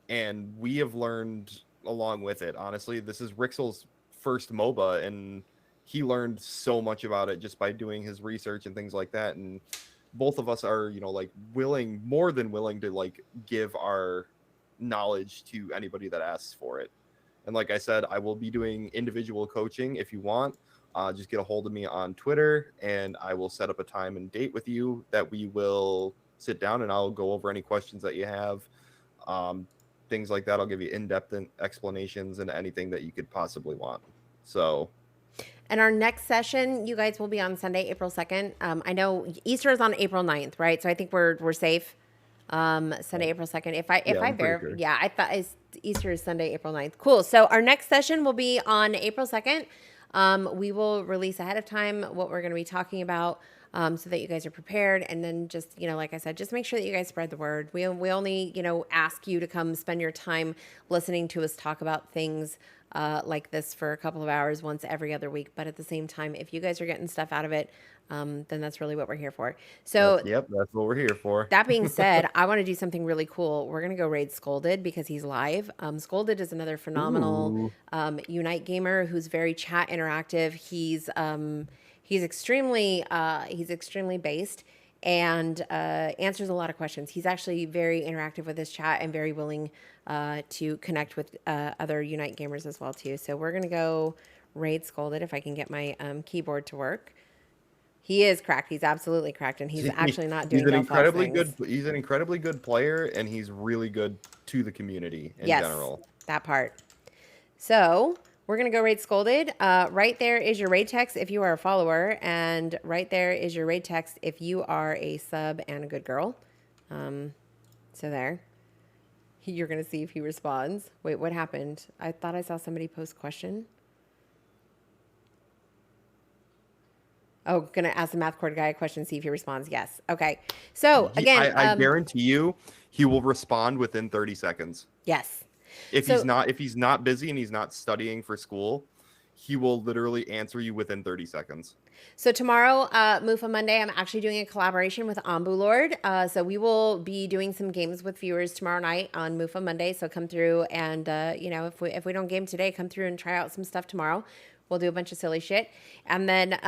S2: and we have learned along with it. Honestly, this is Rixel's first MOBA, and he learned so much about it just by doing his research and things like that. And both of us are, more than willing to give our knowledge to anybody that asks for it. And like I said, I will be doing individual coaching if you want. Just get a hold of me on Twitter, and I will set up a time and date with you that we will sit down, and I'll go over any questions that you have, things like that. I'll give you in-depth explanations and anything that you could possibly want. So,
S1: and our next session, you guys, will be on Sunday, April 2nd. I know Easter is on April 9th, right? So I think we're safe. Sunday, April 2nd. I thought Easter is Sunday, April 9th. Cool. So our next session will be on April 2nd. We will release ahead of time what we're going to be talking about, so that you guys are prepared. And then just, like I said, just make sure that you guys spread the word. We only, ask you to come spend your time listening to us talk about things like this for a couple of hours once every other week. But at the same time, if you guys are getting stuff out of it, then that's really what we're here for. So
S2: yep, that's what we're here for.
S1: That being said, I want to do something really cool. We're going to go raid Scolded because he's live. Scolded is another phenomenal Unite gamer who's very chat interactive. He's extremely based and answers a lot of questions. He's actually very interactive with his chat and very willing to connect with other Unite gamers as well too. So we're going to go raid Scolded if I can get my keyboard to work. He is cracked. He's absolutely cracked, and he's actually not doing.
S2: He's an incredibly good player, and he's really good to the community in general.
S1: That part. So we're gonna go raid Scolded. Right there is your raid text if you are a follower, and right there is your raid text if you are a sub and a good girl. So there. You're gonna see if he responds. Wait, what happened? I thought I saw somebody post question. Oh, gonna ask the math cord guy a question, see if he responds. Yes. Okay. So again,
S2: I guarantee you, he will respond within 30 seconds.
S1: Yes.
S2: If he's not busy and he's not studying for school, he will literally answer you within 30 seconds.
S1: So tomorrow, Mufa Monday, I'm actually doing a collaboration with Ambu Lord. So we will be doing some games with viewers tomorrow night on Mufa Monday. So come through and if we don't game today, come through and try out some stuff tomorrow. We'll do a bunch of silly shit. And then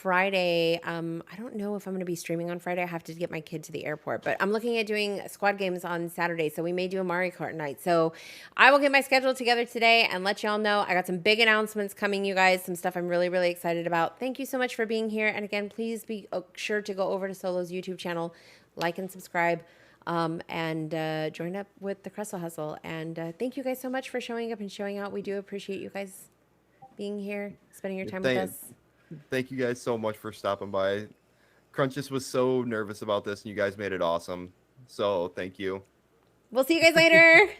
S1: Friday. I don't know if I'm going to be streaming on Friday. I have to get my kid to the airport, but I'm looking at doing squad games on Saturday. So we may do a Mario Kart night. So I will get my schedule together today and let y'all know. I got some big announcements coming, you guys. Some stuff I'm really, really excited about. Thank you so much for being here. And again, please be sure to go over to SoLow's YouTube channel, like and subscribe, and join up with the Cressel Hustle. And thank you guys so much for showing up and showing out. We do appreciate you guys being here, spending your time with us.
S2: Thank you guys so much for stopping by. Crunchus was so nervous about this, and you guys made it awesome. So thank you.
S1: We'll see you guys later.